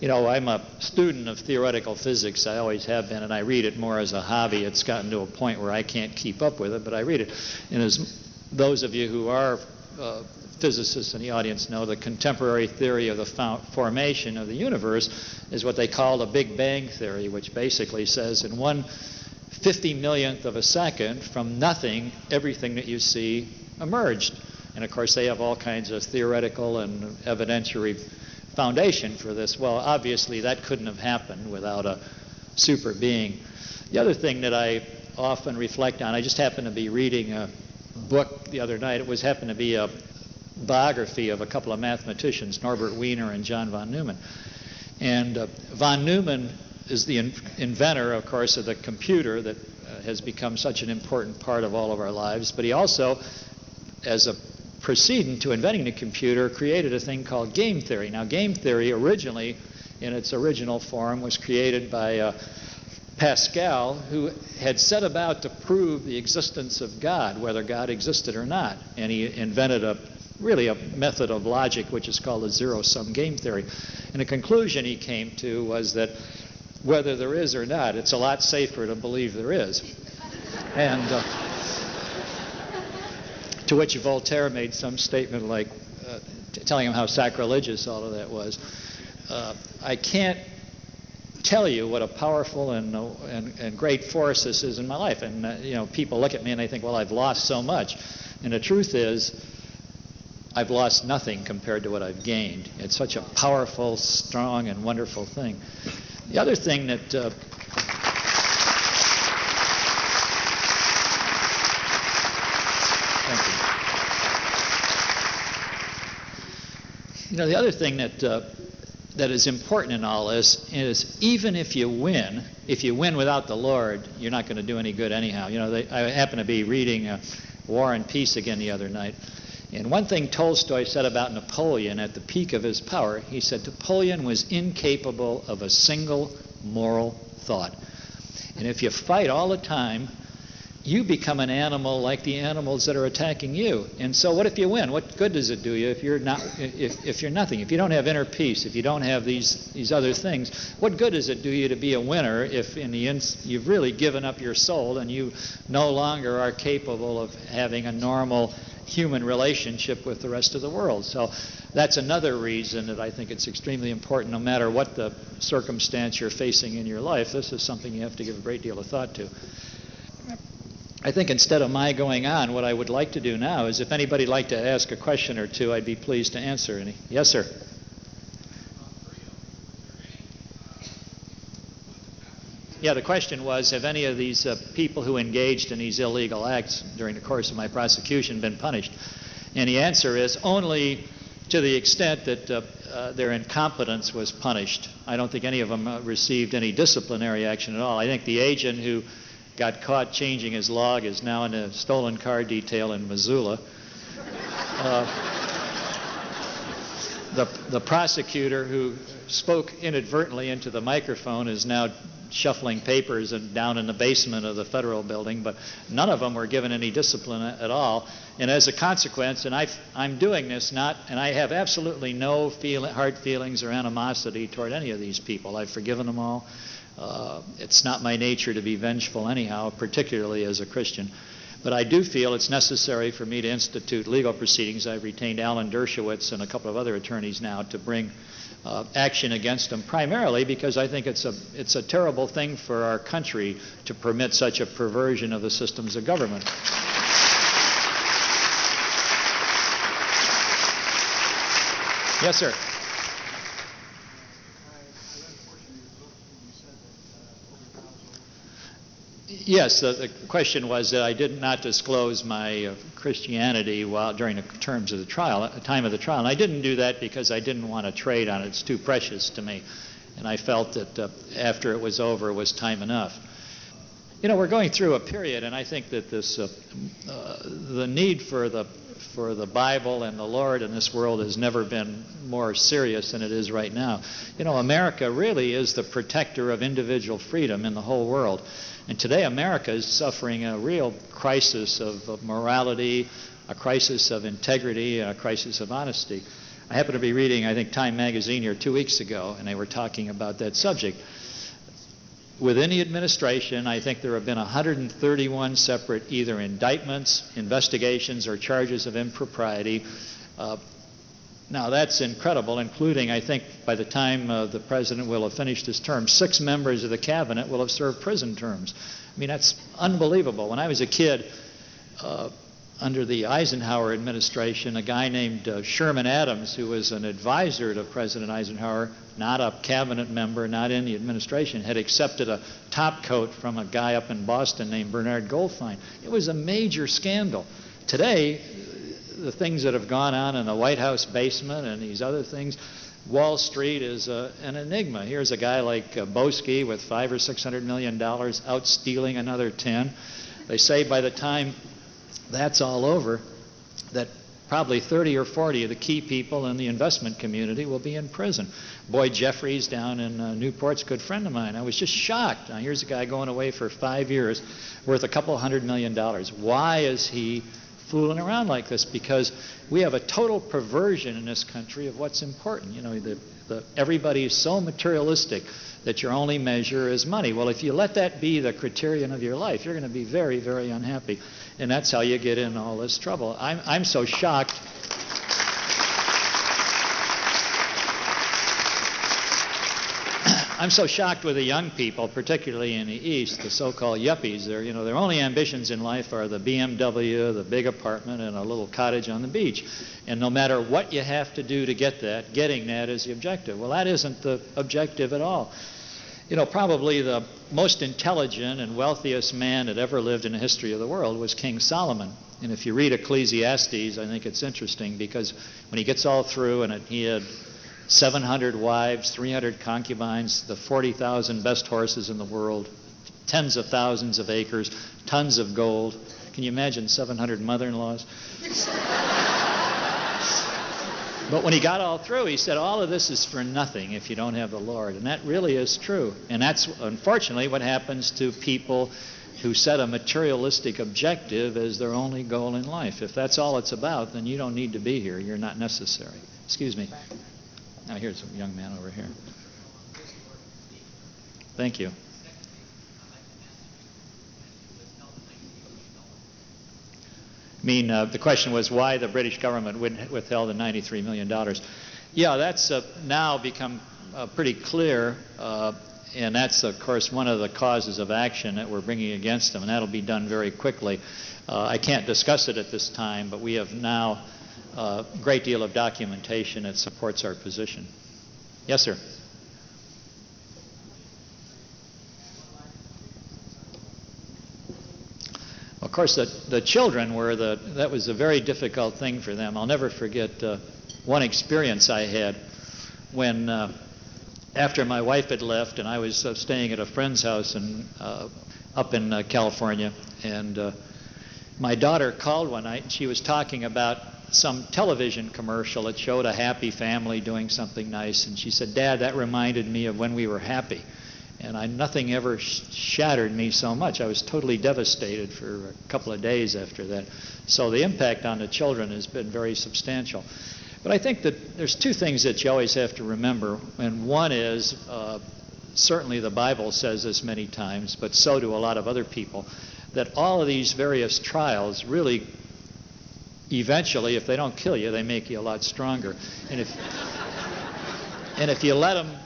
I'm a student of theoretical physics. I always have been, and I read it more as a hobby. It's gotten to a point where I can't keep up with it, but I read it. And as those of you who are physicists in the audience know, the contemporary theory of the formation of the universe is what they call the Big Bang theory, which basically says in 1/50 millionth of a second, from nothing, everything that you see emerged. And of course, they have all kinds of theoretical and evidentiary foundation for this. Well, obviously, that couldn't have happened without a super being. The other thing that I often reflect on, I just happened to be reading a book the other night. It happened to be a biography of a couple of mathematicians, Norbert Wiener and John von Neumann. And von Neumann is the inventor, of course, of the computer that has become such an important part of all of our lives. But he also, as a precedent to inventing the computer, created a thing called game theory. Now, game theory originally, in its original form, was created by Pascal, who had set about to prove the existence of God, whether God existed or not. And he invented really a method of logic which is called the zero-sum game theory. And the conclusion he came to was that whether there is or not, it's a lot safer to believe there is. And to which Voltaire made some statement like telling him how sacrilegious all of that was. I can't tell you what a powerful and great force this is in my life. And people look at me and they think, well, I've lost so much. And the truth is, I've lost nothing compared to what I've gained. It's such a powerful, strong, and wonderful thing. The other thing that the other thing that is important in all this is even if you win without the Lord, you're not going to do any good anyhow. I happened to be reading War and Peace again the other night. And one thing Tolstoy said about Napoleon at the peak of his power, he said Napoleon was incapable of a single moral thought. And if you fight all the time, you become an animal like the animals that are attacking you. And so what if you win? What good does it do you if you're nothing? If you don't have inner peace, if you don't have these other things, what good does it do you to be a winner if in the end you've really given up your soul and you no longer are capable of having a normal human relationship with the rest of the world? So that's another reason that I think it's extremely important, no matter what the circumstance you're facing in your life. This is something you have to give a great deal of thought to. I think instead of my going on, what I would like to do now is if anybody'd like to ask a question or two, I'd be pleased to answer any. Yes, sir. Yeah, the question was, have any of these people who engaged in these illegal acts during the course of my prosecution been punished? And the answer is only to the extent that their incompetence was punished. I don't think any of them received any disciplinary action at all. I think the agent who got caught changing his log is now in a stolen car detail in Missoula. The prosecutor who spoke inadvertently into the microphone is now shuffling papers and down in the basement of the federal building, but none of them were given any discipline at all. And as a consequence, and I'm doing this and I have absolutely no hard feelings or animosity toward any of these people. I've forgiven them all. It's not my nature to be vengeful anyhow, particularly as a Christian. But I do feel it's necessary for me to institute legal proceedings. I've retained Alan Dershowitz and a couple of other attorneys now to bring action against them, primarily because I think it's a terrible thing for our country to permit such a perversion of the systems of government. Yes, sir. Yes, the question was that I did not disclose my Christianity during the terms of the trial, at the time of the trial. And I didn't do that because I didn't want to trade on it. It's too precious to me. And I felt that after it was over, it was time enough. We're going through a period, and I think that the need for the for the Bible and the Lord in this world has never been more serious than it is right now. You know, America really is the protector of individual freedom in the whole world. And today America is suffering a real crisis of morality, a crisis of integrity, and a crisis of honesty. I happened to be reading, I think, Time magazine here 2 weeks ago, and they were talking about that subject. Within the administration, I think there have been 131 separate either indictments, investigations, or charges of impropriety. Now, that's incredible, including, I think, by the time the president will have finished his term, 6 members of the cabinet will have served prison terms. I mean, that's unbelievable. When I was a kid, under the Eisenhower administration, a guy named Sherman Adams, who was an advisor to President Eisenhower, not a cabinet member, not in the administration, had accepted a top coat from a guy up in Boston named Bernard Goldfein. It was a major scandal. Today, the things that have gone on in the White House basement and these other things, Wall Street is an enigma. Here's a guy like Boesky with $500 or $600 million out stealing another 10. They say by the time that's all over, that probably 30 or 40 of the key people in the investment community will be in prison. Boyd Jeffries down in Newport's a good friend of mine. I was just shocked. Now, here's a guy going away for 5 years worth a couple $100 million. Why is he fooling around like this? Because we have a total perversion in this country of what's important. You know, everybody is so materialistic that your only measure is money. Well, if you let that be the criterion of your life, you're going to be very, very unhappy. And that's how you get in all this trouble. I'm so shocked. I'm so shocked with the young people, particularly in the East, the so-called yuppies. Their only ambitions in life are the BMW, the big apartment, and a little cottage on the beach. And no matter what you have to do to get that, getting that is the objective. Well, that isn't the objective at all. You know, probably the most intelligent and wealthiest man that ever lived in the history of the world was King Solomon. And if you read Ecclesiastes, I think it's interesting because when he gets all through and he had 700 wives, 300 concubines, the 40,000 best horses in the world, tens of thousands of acres, tons of gold. Can you imagine 700 mother-in-laws? But when he got all through, he said, all of this is for nothing if you don't have the Lord. And that really is true. And that's, unfortunately, what happens to people who set a materialistic objective as their only goal in life. If that's all it's about, then you don't need to be here. You're not necessary. Excuse me. Now, here's a young man over here. Thank you. The question was why the British government withheld the $93 million. Yeah, that's now become pretty clear, and that's, of course, one of the causes of action that we're bringing against them, and that'll be done very quickly. I can't discuss it at this time, but we have now a great deal of documentation that supports our position. Yes, sir. Of course, the children that was a very difficult thing for them. I'll never forget one experience I had when, after my wife had left and I was staying at a friend's house up in California, and my daughter called one night and she was talking about some television commercial that showed a happy family doing something nice, and she said, "Dad, that reminded me of when we were happy." And nothing ever shattered me so much. I was totally devastated for a couple of days after that. So the impact on the children has been very substantial. But I think that there's two things that you always have to remember. And one is, certainly the Bible says this many times, but so do a lot of other people, that all of these various trials really, eventually, if they don't kill you, they make you a lot stronger. And if you let them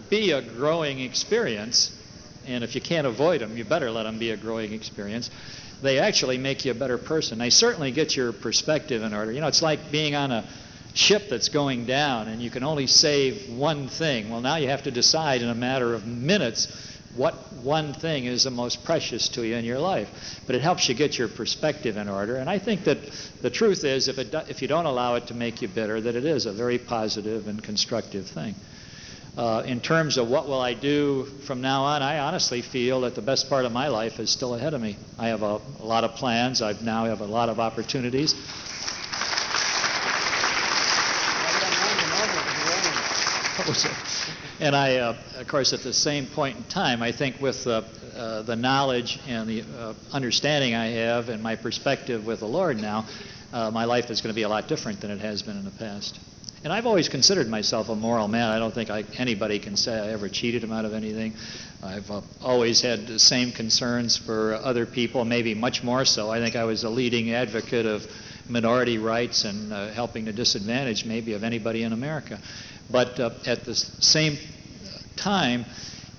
be a growing experience, and if you can't avoid them, you better let them be a growing experience, they actually make you a better person. They certainly get your perspective in order. You know, it's like being on a ship that's going down and you can only save one thing. Well, now you have to decide in a matter of minutes what one thing is the most precious to you in your life. But it helps you get your perspective in order. And I think that the truth is, if you don't allow it to make you bitter, that it is a very positive and constructive thing. In terms of what will I do from now on, I honestly feel that the best part of my life is still ahead of me. I have a lot of plans. I now have a lot of opportunities. oppose it. And I, of course, at the same point in time, I think with the knowledge and the understanding I have and my perspective with the Lord now, my life is going to be a lot different than it has been in the past. And I've always considered myself a moral man. I don't think anybody can say I ever cheated him out of anything. I've always had the same concerns for other people, maybe much more so. I think I was a leading advocate of minority rights and helping the disadvantaged maybe of anybody in America. But at the same time,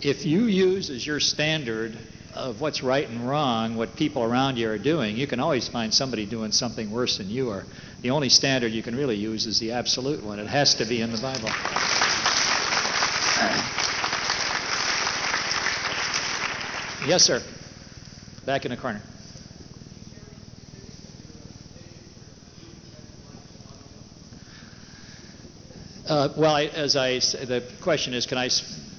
if you use as your standard of what's right and wrong what people around you are doing, you can always find somebody doing something worse than you are. The only standard you can really use is the absolute one. It has to be in the Bible. Yes, sir. Back in the corner. Well, the question is, can I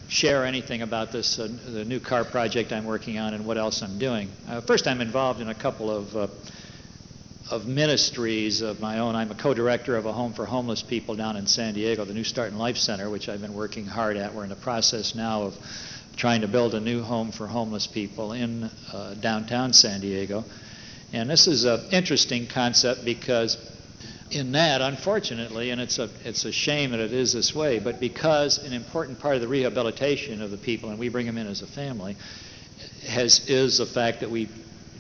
share anything about this, the new car project I'm working on and what else I'm doing? First, I'm involved in a couple of ministries of my own. I'm a co-director of a home for homeless people down in San Diego, the New Start in Life Center, which I've been working hard at. We're in the process now of trying to build a new home for homeless people in downtown San Diego. And this is an interesting concept because in that, unfortunately, and it's a shame that it is this way, but because an important part of the rehabilitation of the people, and we bring them in as a family, is the fact that we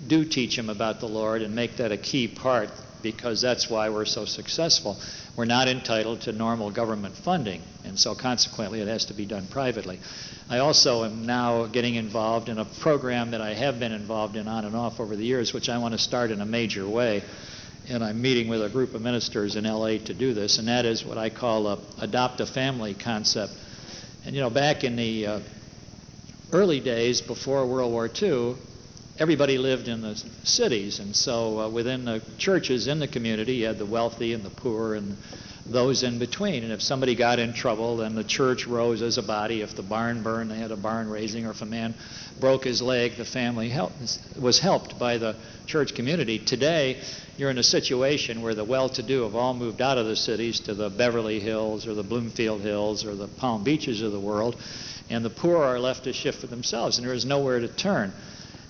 do teach them about the Lord and make that a key part, because that's why we're so successful. We're not entitled to normal government funding, and so consequently it has to be done privately. I also am now getting involved in a program that I have been involved in on and off over the years, which I want to start in a major way. And I'm meeting with a group of ministers in LA to do this, and that is what I call a adopt a family concept. And you know, back in the early days before World War II, everybody lived in the cities, and so within the churches in the community, you had the wealthy and the poor and those in between. And if somebody got in trouble, then the church rose as a body. If the barn burned, they had a barn raising, or if a man broke his leg, the family was helped by the church community. Today, you're in a situation where the well-to-do have all moved out of the cities to the Beverly Hills or the Bloomfield Hills or the Palm Beaches of the world, and the poor are left to shift for themselves, and there is nowhere to turn.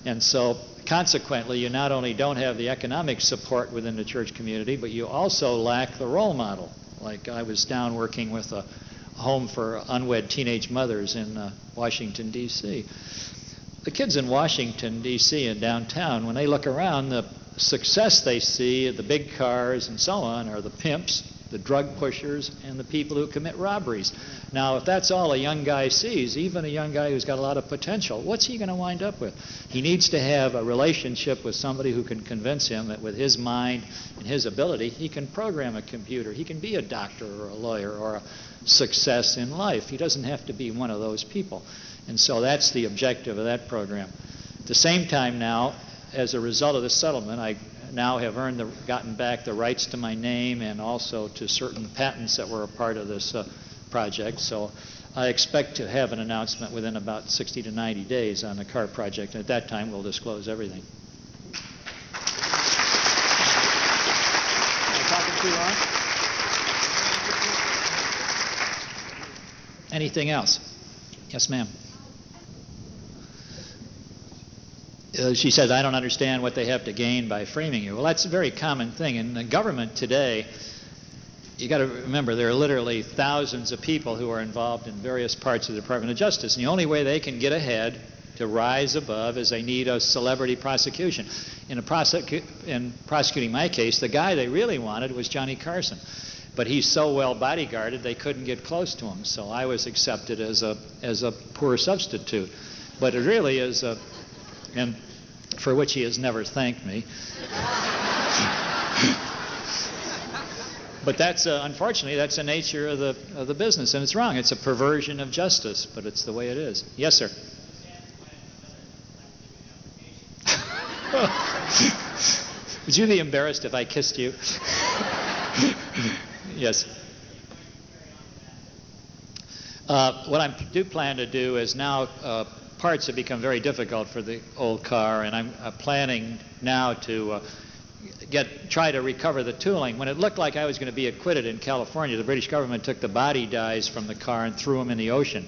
And so, consequently, you not only don't have the economic support within the church community, but you also lack the role model. Like I was down working with a home for unwed teenage mothers in Washington, D.C. The kids in Washington, D.C. and downtown, when they look around, the success they see, the big cars and so on, are the pimps, the drug pushers, and the people who commit robberies. Now, if that's all a young guy sees, even a young guy who's got a lot of potential, what's he going to wind up with? He needs to have a relationship with somebody who can convince him that with his mind and his ability, he can program a computer, he can be a doctor or a lawyer or a success in life. He doesn't have to be one of those people. And so that's the objective of that program. At the same time now, as a result of the settlement, I now have gotten back the rights to my name and also to certain patents that were a part of this project. So I expect to have an announcement within about 60 to 90 days on the car project. And at that time, we'll disclose everything. Am I talking too long? Anything else? Yes, ma'am. She says, I don't understand what they have to gain by framing you. Well, that's a very common thing. In the government today, you got to remember there are literally thousands of people who are involved in various parts of the Department of Justice. And the only way they can get ahead, to rise above, is they need a celebrity prosecution. In prosecuting my case, the guy they really wanted was Johnny Carson. But he's so well bodyguarded, they couldn't get close to him. So I was accepted as a poor substitute. But it really is and for which he has never thanked me. But that's unfortunately that's the nature of the business, and it's wrong. It's a perversion of justice, but it's the way it is. Yes, sir. Would you be embarrassed if I kissed you? Yes. What I do plan to do is now parts have become very difficult for the old car, and I'm planning now to try to recover the tooling. When it looked like I was going to be acquitted in California, the British government took the body dies from the car and threw them in the ocean.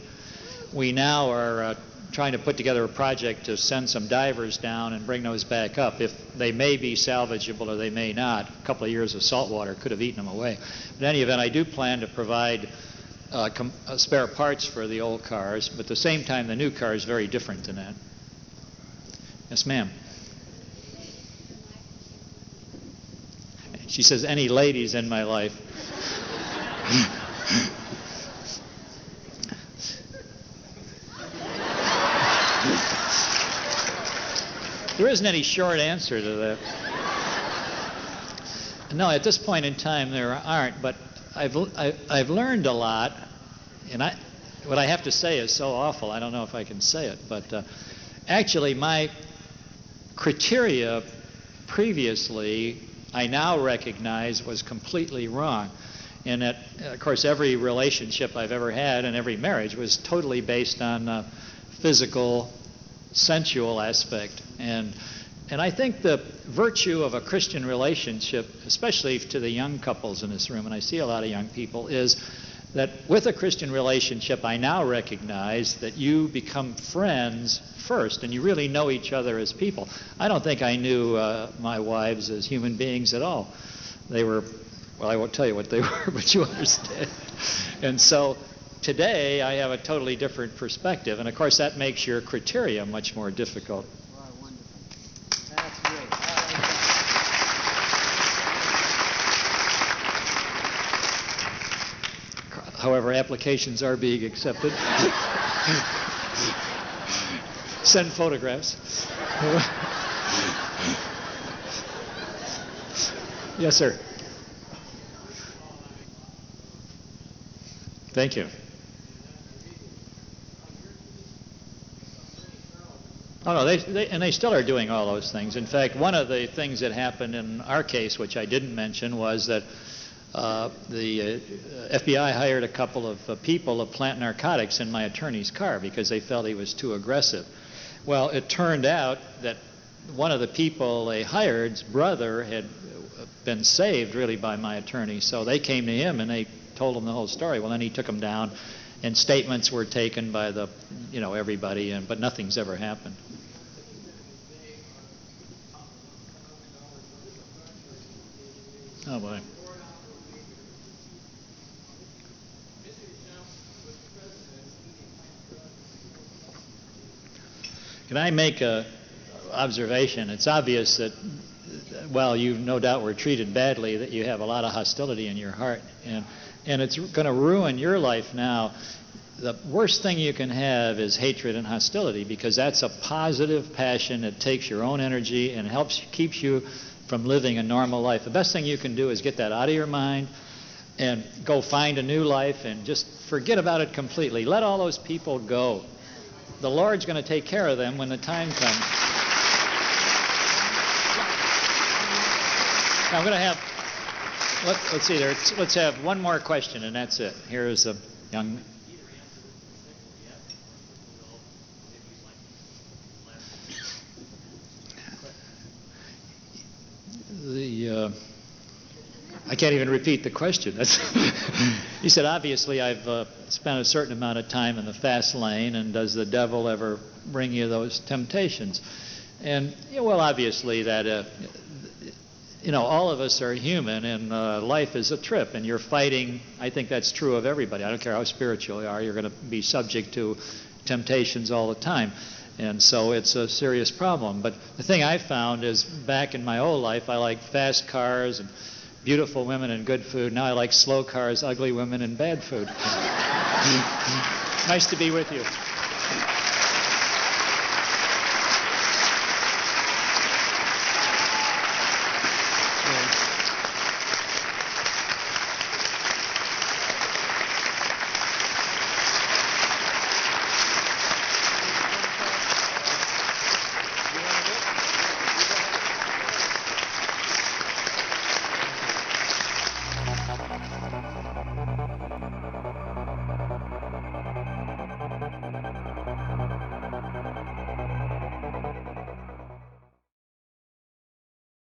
We now are trying to put together a project to send some divers down and bring those back up. If they may be salvageable or they may not, a couple of years of salt water could have eaten them away. But in any event, I do plan to provide spare parts for the old cars, but at the same time, the new car is very different than that. Yes, ma'am. She says, any ladies in my life? There isn't any short answer to that. No, at this point in time there aren't, but I've learned a lot, and what I have to say is so awful, I don't know if I can say it, but actually my criteria previously I now recognize was completely wrong. And that, of course, every relationship I've ever had and every marriage was totally based on physical, sensual aspect. And I think the virtue of a Christian relationship, especially to the young couples in this room, and I see a lot of young people, is that with a Christian relationship, I now recognize that you become friends first, and you really know each other as people. I don't think I knew my wives as human beings at all. They were, well, I won't tell you what they were, but you understand. And so today, I have a totally different perspective, and of course, that makes your criteria much more difficult. Wow, wonderful. That's great. However, applications are being accepted. Send photographs. Yes, sir. Thank you. Oh, no, they still are doing all those things. In fact, one of the things that happened in our case, which I didn't mention, was that the FBI hired a couple of people to plant narcotics in my attorney's car because they felt he was too aggressive. Well, it turned out that one of the people they hired's brother had been saved really by my attorney, so they came to him and they told him the whole story. Well, then he took them down, and statements were taken by the, everybody, but nothing's ever happened. Oh boy. Can I make an observation? It's obvious that, well, you no doubt were treated badly, that you have a lot of hostility in your heart, and it's going to ruin your life now. The worst thing you can have is hatred and hostility, because that's a positive passion that takes your own energy and keeps you from living a normal life. The best thing you can do is get that out of your mind and go find a new life and just forget about it completely. Let all those people go. The Lord's going to take care of them when the time comes. Now I'm going to have, let's see, let's have one more question, and that's it. Here is a young... I can't even repeat the question. He said, obviously, I've spent a certain amount of time in the fast lane, and does the devil ever bring you those temptations? And, well, obviously, that, all of us are human, and life is a trip, and you're fighting. I think that's true of everybody. I don't care how spiritual you are, you're going to be subject to temptations all the time. And so it's a serious problem. But the thing I found is back in my old life, I liked fast cars and beautiful women and good food. Now I like slow cars, ugly women, and bad food. Nice to be with you.